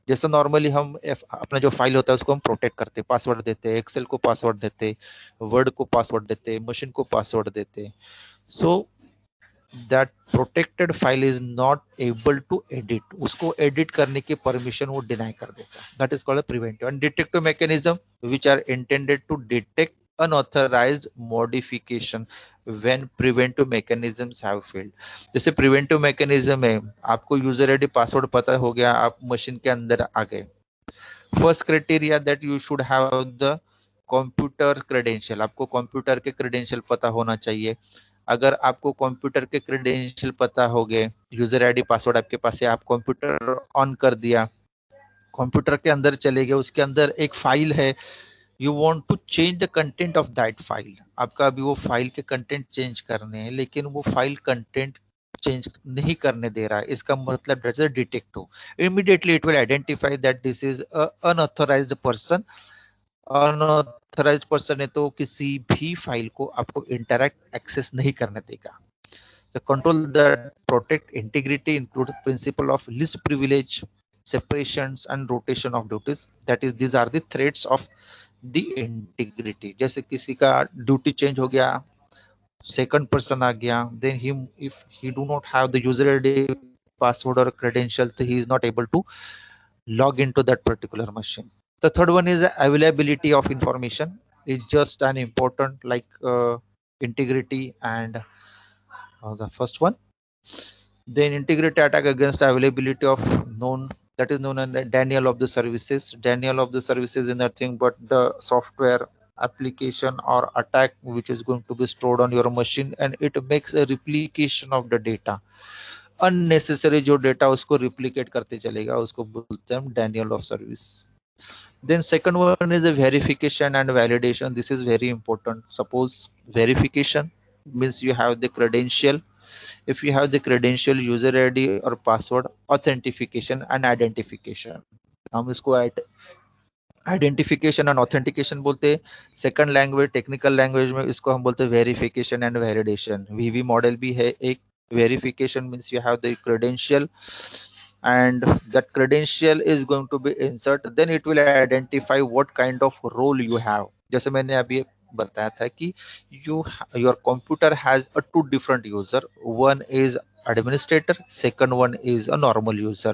जैसे normally हम अपना जो file होता है उसको हम प्रोटेक्ट करते, पासवर्ड देते, एक्सेल को पासवर्ड देते, वर्ड को पासवर्ड देते, मशीन को पासवर्ड देते. So that protected file is not able to edit, उसको एडिट करने की परमिशन वो डिनाई कर देता है. That is called preventive. And detective mechanism which are intended to detect unauthorized modification when preventive mechanisms have failed. जैसे preventive mechanism है, आपको यूजर आईडी पासवर्ड पता हो गया, आप मशीन के अंदर आ गए. First criteria that you should have the computer credential. आपको कंप्यूटर के क्रेडेंशियल पता होना चाहिए. अगर आपको कंप्यूटर के क्रेडेंशियल पता हो गए, यूजर आईडी पासवर्ड आपके पास है, आप कंप्यूटर ऑन कर दिया, कंप्यूटर के अंदर चले गए, उसके अंदर एक फाइल है, you want to change the content of that file. आपका अभी वो फाइल के कंटेंट चेंज करने हैं लेकिन वो फाइल कंटेंट चेंज नहीं करने दे रहा है. इसका मतलब that's a detective. Immediately it will identify that this is a unauthorized person. Unauthorized person है तो किसी भी फाइल को आपको इंटरैक्ट एक्सेस नहीं करने देगा. The control that protect integrity include principle of least privilege, separations and rotation of duties. That is, these are the threats of the integrity. जैसे किसी का ड्यूटी चेंज हो गया, सेकंड पर्सन आ गया, then him if he do not have the user ID, password or credentials, he is not able to log into that particular machine. The third one is availability of information. is just an important like integrity and the first one. Then integrity attack against availability of known, that is known as Daniel of the services. Daniel of the services is nothing but the software application or attack which is going to be stored on your machine, and it makes a replication of the data. Unnecessary जो data उसको replicate करते चलेगा, उसको बोलते हैं हम Daniel of service. Then second one is a verification and validation. This is very important. Suppose verification means you have the credential. If you have the credential, user ID or password, authentication and identification. हम इसको identification and authentication बोलते हैं. Second language, technical language में इसको हम बोलते हैं verification and validation. VV model भी है एक. Verification means you have the credential and that credential is going to be insert, then it will identify what kind of role you have. जैसे मैंने अभी बताया था कि your computer has a two different user. One is administrator, second one is a normal user.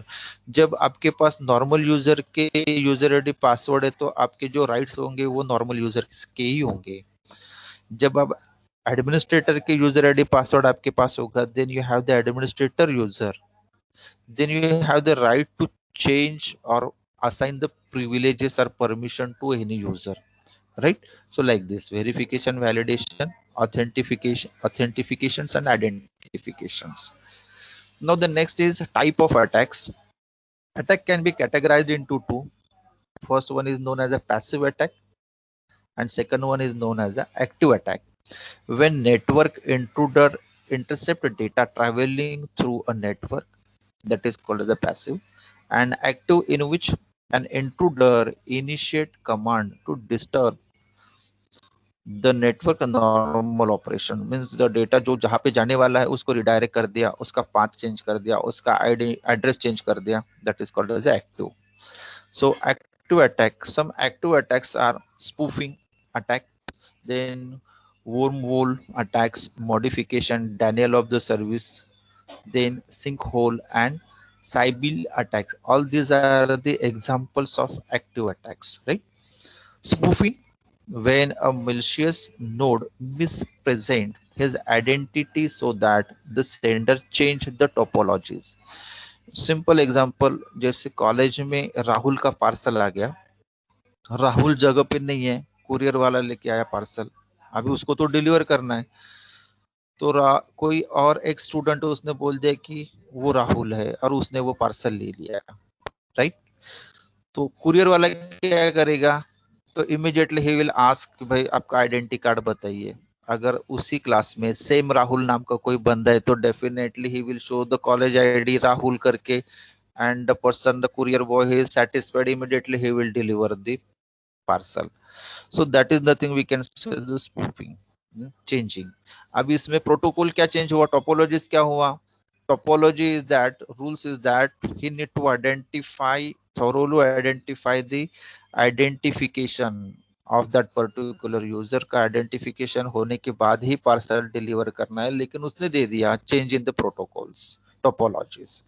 जब आपके पास normal user के user ID password है तो आपके जो rights होंगे वो normal user के ही होंगे. जब आप administrator के user ID password आपके पास होगा, then you have the administrator user. Then you have the right to change or assign the privileges or permission to any user, right? So like this, verification, validation, authentications and identifications. Now the next is type of attacks. Attack can be categorized into two. First one is known as a passive attack and second one is known as the active attack. When network intruder intercept data traveling through a network, that is called as a passive. And active, in which an intruder initiate command to disturb the network normal operation. Means the data जो जहाँ पे जाने वाला है उसको redirect कर दिया, उसका path change कर दिया, उसका ID address change कर दिया. That is called as active. So active attack. Some active attacks are spoofing attack, then wormhole attacks, modification, Daniel of the service, then sinkhole and Sybil attacks. All these are the examples of active attacks, right? Spoofing, when a malicious node mispresent his identity so that the sender change the topologies. Simple example, जैसे college में राहुल का parcel आ गया, राहुल जगह पे नहीं है, courier वाला लेके आया पार्सल, अभी उसको तो डिलीवर करना है, तो कोई और एक स्टूडेंट उसने बोल दिया कि वो राहुल है और उसने वो पार्सल ले लिया, राइट? तो कुरियर वाला क्या करेगा? तो इमीडिएटली ही विल आस्क भाई आपका आइडेंटिटी कार्ड बताइए. अगर उसी क्लास में सेम राहुल नाम का कोई बंदा है तो डेफिनेटली ही will show the college ID Rahul करके, and the person, the courier boy is satisfied, immediately ही will deliver the parcel. So that is nothing we can say the spoofing, changing. अब इसमें प्रोटोकॉल क्या चेंज हुआ, topologies क्या हुआ? Topology is that, rules is that he need to identify, thoroughly identify the identification of that particular user. का identification होने के बाद ही पार्सल डिलीवर करना है, लेकिन उसने दे दिया change in the protocols, topologies.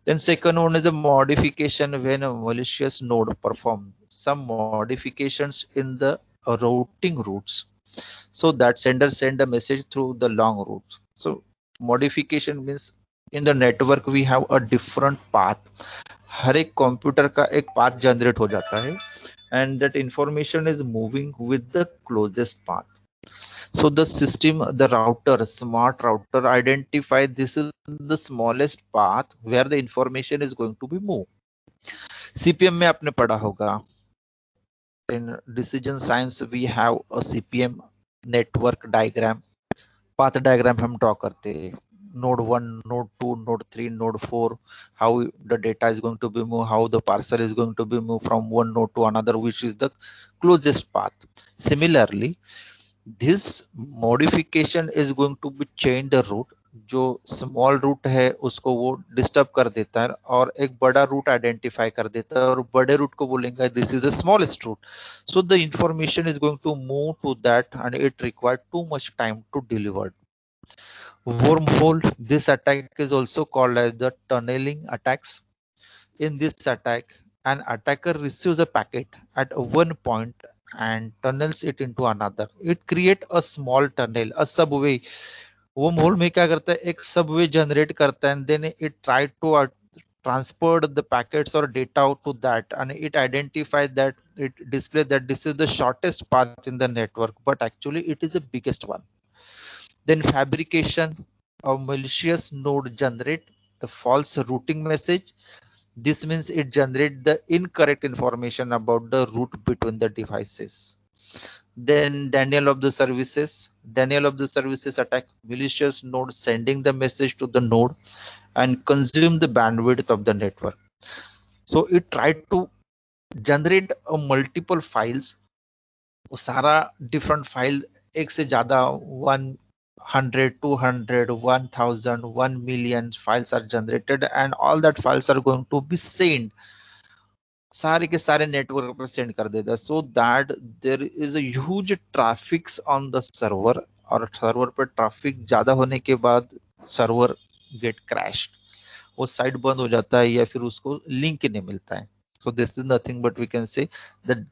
Then second one is a modification, when a malicious node perform some modifications in the routing routes so that sender send a message through the long route. So modification means in the network we have a different path. हर एक computer का एक path generate हो जाता है, and that information is moving with the closest path. So the system, the router, smart router identify this is the smallest path where the information is going to be moved. CPM में आपने पढ़ा होगा, in decision science we have a CPM network diagram, path diagram हम draw करते हैं. Node 1, node 2, node 3, node 4, how the data is going to be moved, how the parcel is going to be moved from one node to another, which is the closest path. Similarly, this modification is going to be change the route. जो small route है उसको वो disturb कर देता है और एक बड़ा route identify कर देता है, और बड़े route को बोलेंगे this is the smallest route. So the information is going to move to that and it required too much time to deliver. Wormhole, this attack is also called as the tunneling attacks. In this attack, an attacker receives a packet at one point and tunnels it into another. It create a small tunnel, a subway. वो मोल में क्या करता है, एक Subway generate करता है, and then it try to transfer the packets or data to that, and it identifies that, it displays that this is the shortest path in the network, but actually it is the biggest one. Then fabrication of malicious node generate the false routing message. This means it generates the incorrect information about the route between the devices. Then denial of the services. Denial of the services attack malicious node sending the message to the node and consume the bandwidth of the network. So it tried to generate a multiple files. वो सारा different file एक से ज़्यादा 100, 200, 1000, 1 million files are generated, and all that files are going to be sent. सारे के सारे network पे send कर देता है, so that there is a huge traffics on the server, और सर्वर पे ट्रैफिक ज्यादा होने के बाद सर्वर गेट क्रैश, वो साइट बंद हो जाता है या फिर उसको लिंक नहीं मिलता है. So this is nothing but we can say the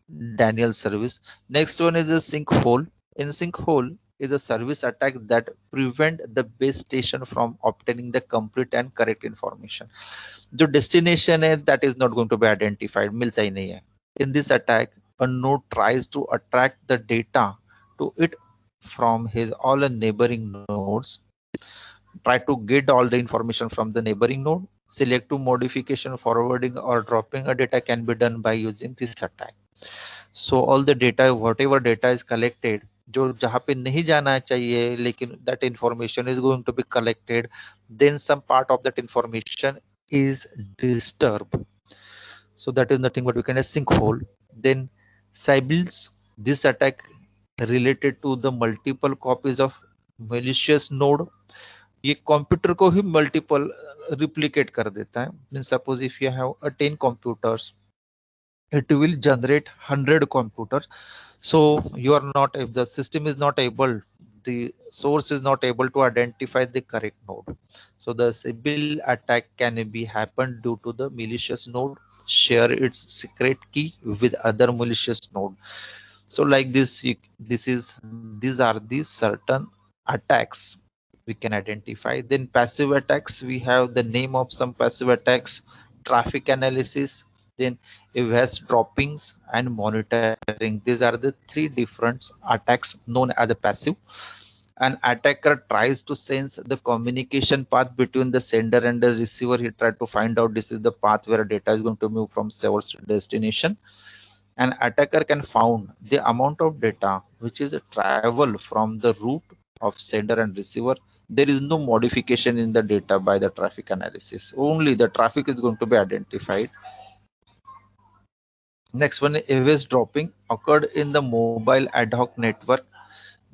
Daniel service. Next one is a sinkhole. In sinkhole is a service attack that prevent the base station from obtaining the complete and correct information. जो destination है that is not going to be identified, मिलता ही नहीं है. In this attack, a node tries to attract the data to it from his all neighboring nodes. Try to get all the information from the neighboring node. Selective modification, forwarding or dropping a data can be done by using this attack. So all the data, whatever data is collected, जो जहाँ पे नहीं जाना चाहिए लेकिन that information is going to be collected, then some part of that information is disturbed. So that is nothing but we can a sinkhole. Then Sybils, this attack related to the multiple copies of malicious node. ये computer को ही multiple replicate कर देता है. Means suppose if you have 10 computers, it will generate 100 computers. So you are not, if the system is not able, the source is not able to identify the correct node. So the Sybil attack can be happen due to the malicious node share its secret key with other malicious node. So like this, these are the certain attacks we can identify. Then passive attacks, we have the name of some passive attacks: traffic analysis, then EVS droppings, and monitoring. These are the three different attacks known as the passive. An attacker tries to sense the communication path between the sender and the receiver. He tried to find out this is the path where data is going to move from server's destination. An attacker can found the amount of data which is travel from the route of sender and receiver. There is no modification in the data by the traffic analysis. Only the traffic is going to be identified. Next one, EVS dropping occurred in the mobile ad hoc network.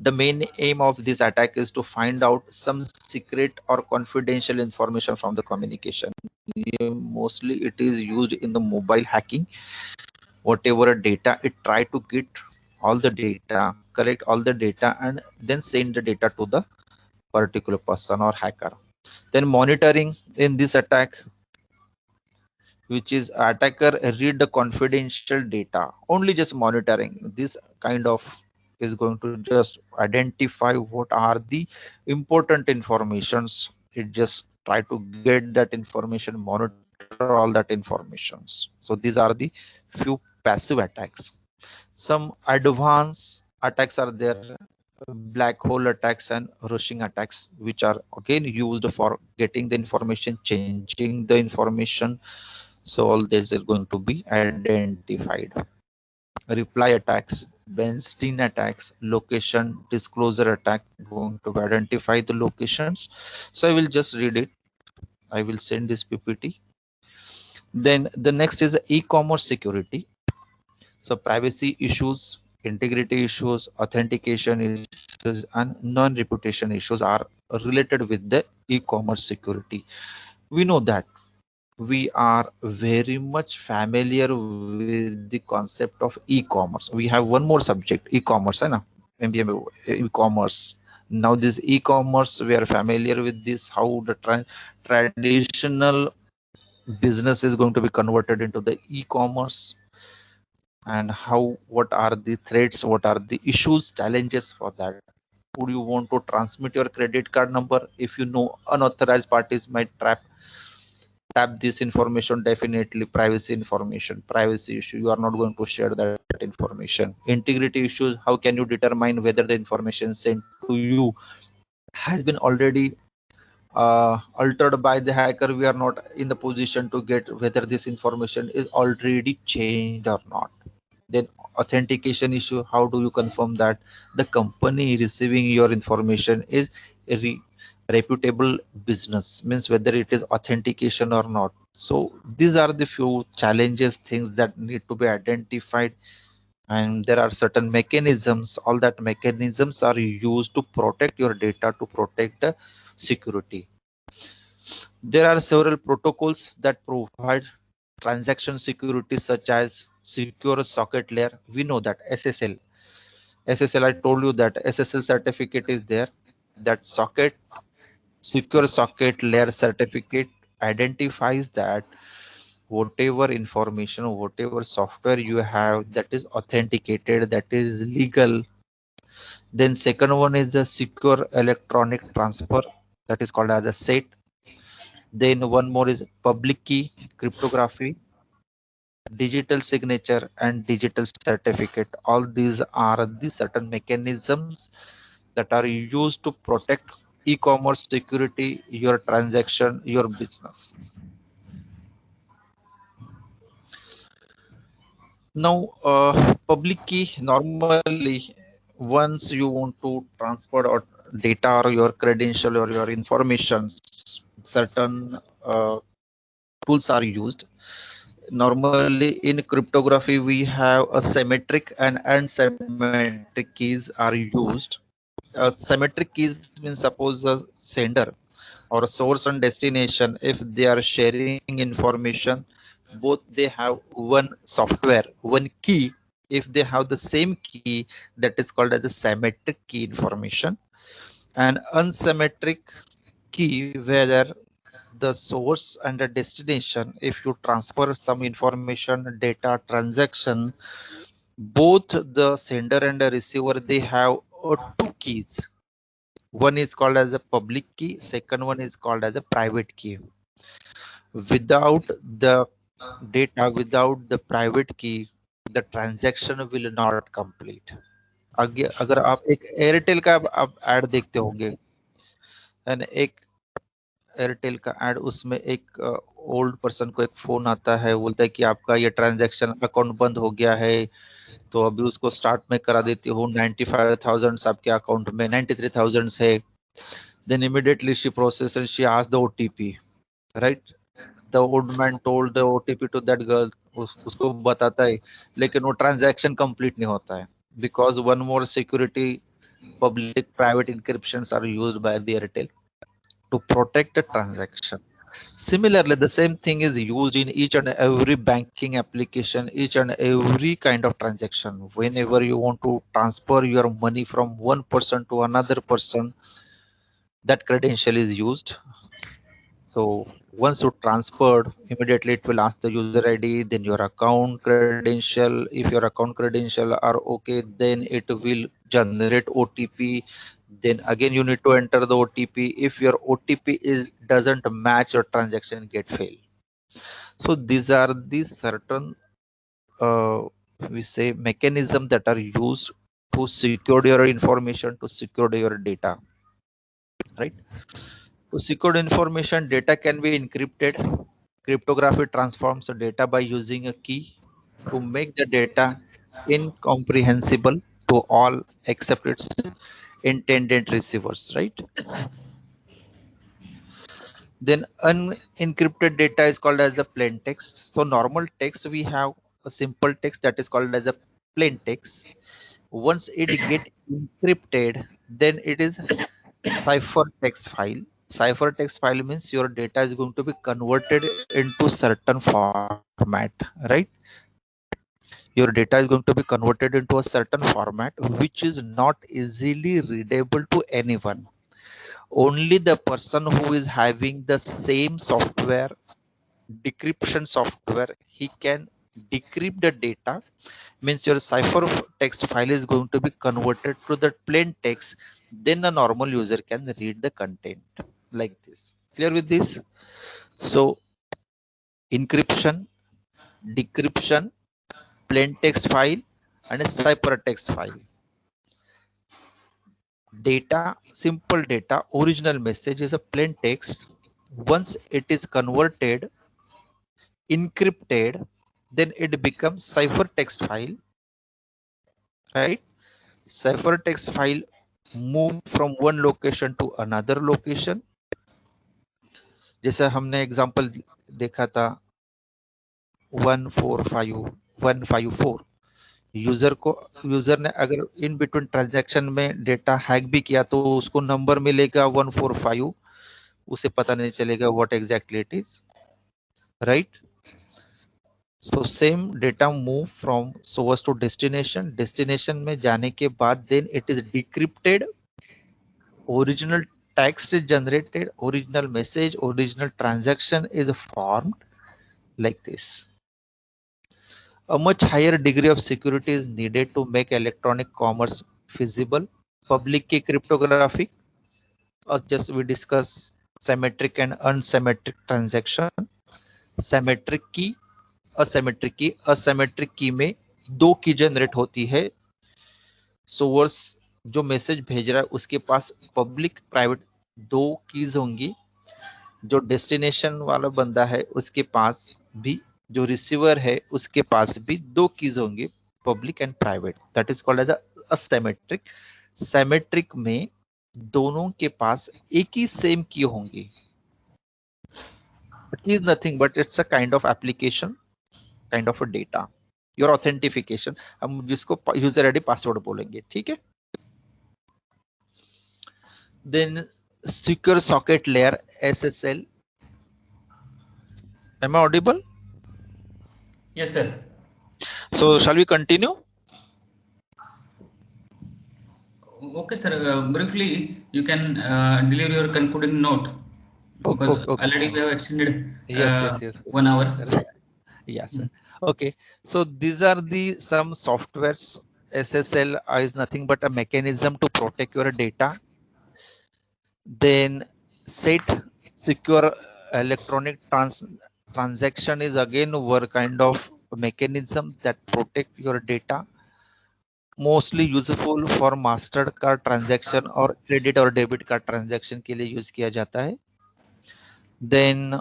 The main aim of this attack is to find out some secret or confidential information from the communication. Mostly it is used in the mobile hacking. Whatever data it try to get all the data, collect all the data, and then send the data to the particular person or hacker. Then monitoring in this attack, which is attacker read the confidential data, only just monitoring. This kind of is going to just identify what are the important informations. It just try to get that information, monitor all that informations. So these are the few passive attacks. Some advanced attacks are there: black hole attacks and rushing attacks, which are again used for getting the information, changing the information. So all this is going to be identified. Reply attacks, Bernstein attacks, location disclosure attack, going to identify the locations. So I will just read it. I will send this PPT. Then the next is e-commerce security. So privacy issues, integrity issues, authentication issues, and non-reputation issues are related with the e-commerce security. We know that we are very much familiar with the concept of e-commerce. We have one more subject, e-commerce, MBA e-commerce. Now this e-commerce, we are familiar with this, how the traditional business is going to be converted into the e-commerce. and what are the threats, what are the issues, challenges for that. Would you want to transmit your credit card number? If you know unauthorized parties might tap this information, definitely privacy information, privacy issue, you are not going to share that information. Integrity issues, how can you determine whether the information sent to you has been already altered by the hacker? We are not in the position to get whether this information is already changed or not. Then authentication issue, how do you confirm that the company receiving your information is a reputable business, means whether it is authentication or not. So these are the few challenges, things that need to be identified, and there are certain mechanisms. All that mechanisms are used to protect your data, to protect the security. There are several protocols that provide transaction security, such as secure socket layer. We know that SSL, I told you that SSL certificate is there. That secure socket layer certificate identifies that whatever information, whatever software you have that is authenticated, that is legal. Then second one is the secure electronic transfer, that is called as a SET. Then one more is public key cryptography, digital signature, and digital certificate. All these are the certain mechanisms that are used to protect e-commerce security, your transaction, your business. Now, public key, normally once you want to transfer or data or your credential or your information, certain tools are used. Normally in cryptography we have a symmetric and asymmetric keys are used. Symmetric keys means, suppose a sender or a source and destination, if they are sharing information, both they have one software, one key. If they have the same key, that is called as a symmetric key information. And unsymmetric key, whether the source and the destination, if you transfer some information, data, transaction, both the sender and the receiver, they have two keys. One is called as a public key, second one is called as a private key. Without the data, without the private key, the transaction will not complete. अगर आप एक Airtel का आप add देखते होंगे, and एक Airtel का add, उसमें एक ओल्ड पर्सन को एक फोन आता है, बोलता है कि आपका ये ट्रांजैक्शन अकाउंट बंद हो गया है, तो अभी उसको स्टार्ट में करा देती हूँ, 95,000 आपके अकाउंट में 93,000 है. Then immediately she processed and she asked the OTP, right? The old man told the OTP to that girl, उसको बताता है, लेकिन वो ट्रांजैक्शन कंप्लीट नहीं होता है, because one more security, public private encryptions are used by the Airtel to protect the transaction. Similarly, the same thing is used in each and every banking application, each and every kind of transaction. Whenever you want to transfer your money from one person to another person, that credential is used. So once you transferred, immediately it will ask the user ID, then your account credential. If your account credential are okay, then it will generate OTP. Then again you need to enter the OTP. If your OTP doesn't match, your transaction get failed. So these are the certain we say mechanisms that are used to secure your information, to secure your data, right? To secure information, data can be encrypted. Cryptography transforms the data by using a key to make the data incomprehensible to all except its intended receivers, right? Then unencrypted data is called as a plain text. So normal text, we have a simple text that is called as a plain text. Once it get encrypted, then it is ciphertext file. Ciphertext file means your data is going to be converted into certain format, right? Your data is going to be converted into a certain format which is not easily readable to anyone. Only the person who is having the same software, decryption software, he can decrypt the data, means your ciphertext file is going to be converted to the plain text, then a normal user can read the content like this. Clear with this? So encryption, decryption, plain text file, and a ciphertext file. Data, simple data, original message is a plain text. Once it is converted, encrypted, then it becomes ciphertext file, right? Ciphertext file move from one location to another location. जैसे हमने example देखा था 145154, user ने अगर in between transaction में data hack भी किया तो उसको नंबर मिलेगा 145, उसे पता नहीं चलेगा what exactly it is, right? So same data move from source to destination में जाने के बाद then it is decrypted, original text is generated, original message, original transaction is formed like this. A much higher degree of security is needed to make electronic commerce feasible. Public key cryptography, or just we discuss symmetric and unsymmetric transaction. Symmetric key, asymmetric key में दो की generate होती है. Source जो message भेज रहा है उसके पास पब्लिक प्राइवेट दो कीज होंगी, जो डेस्टिनेशन वाला बंदा है उसके पास भी, जो रिसीवर है उसके पास भी दो कीज होंगे, public and private. That is called as asymmetric. Symmetric में दोनों के पास एक ही सेम की होंगी. It is nothing but it's a kind of application, kind of a data, your authentification, हम जिसको यूजर आईडी पासवर्ड बोलेंगे, ठीक है? Then secure socket layer, SSL. Am I audible? Yes, sir. So shall we continue? Okay, sir. Briefly, you can deliver your concluding note, because Okay. already we have extended Yes. 1 hour. Yes, sir. Okay. So these are the some softwares. SSL is nothing but a mechanism to protect your data. Then SET, secure electronic transaction, is again one kind of mechanism that protect your data, mostly useful for master card transaction और credit और debit card transaction के लिए use किया जाता है. Then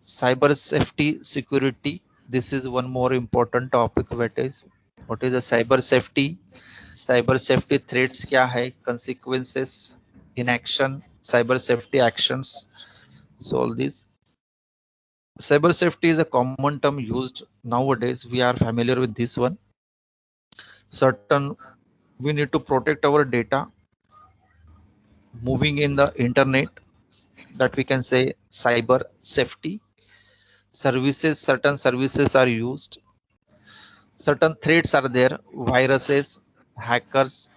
cyber safety security, this is one more important topic. What is a cyber safety? Cyber safety threats क्या है, consequences, inaction, cyber safety actions. So all these. Cyber safety is a common term used nowadays. We are familiar with this one. Certain, we need to protect our data moving in the internet, that we can say cyber safety. Services, certain services are used. Certain threats are there, viruses, hackers,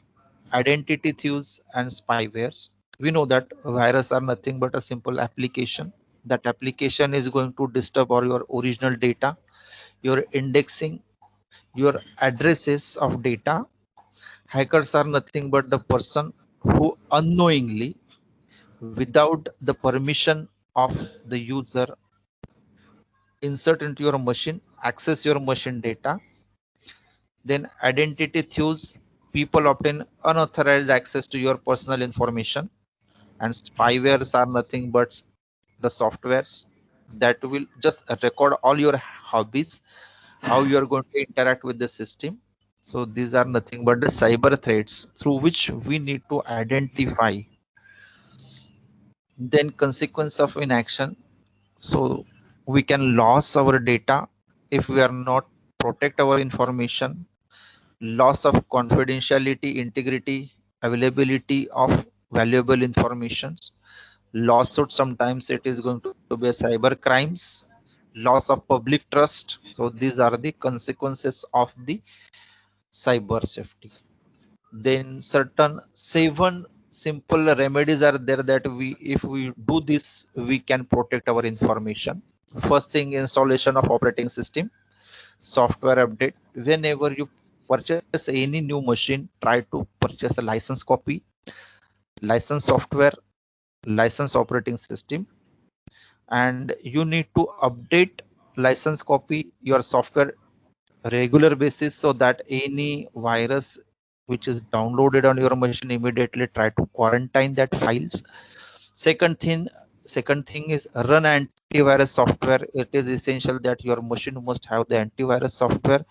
identity thieves, and spywares. We know that viruses are nothing but a simple application. That application is going to disturb all your original data, your indexing, your addresses of data. Hackers are nothing but the person who unknowingly, without the permission of the user, insert into your machine, access your machine data. Then identity thieves, people obtain unauthorized access to your personal information. And spywares are nothing but the softwares that will just record all your hobbies, how you are going to interact with the system. So these are nothing but the cyber threats through which we need to identify. Then consequence of inaction. So we can lose our data if we are not protect our information. Loss of confidentiality, integrity, availability of valuable informations. Lawsuit, sometimes it is going to be a cyber crimes. Loss of public trust. So these are the consequences of the cyber safety. Then certain 7 simple remedies are there that if we do this, we can protect our information. First thing, installation of operating system. software update. Whenever you purchase any new machine, try to purchase a license copy, license software, license operating system, and you need to update license copy your software regular basis, so that any virus which is downloaded on your machine, immediately try to quarantine that files. Second thing is run antivirus software. It is essential that your machine must have the antivirus software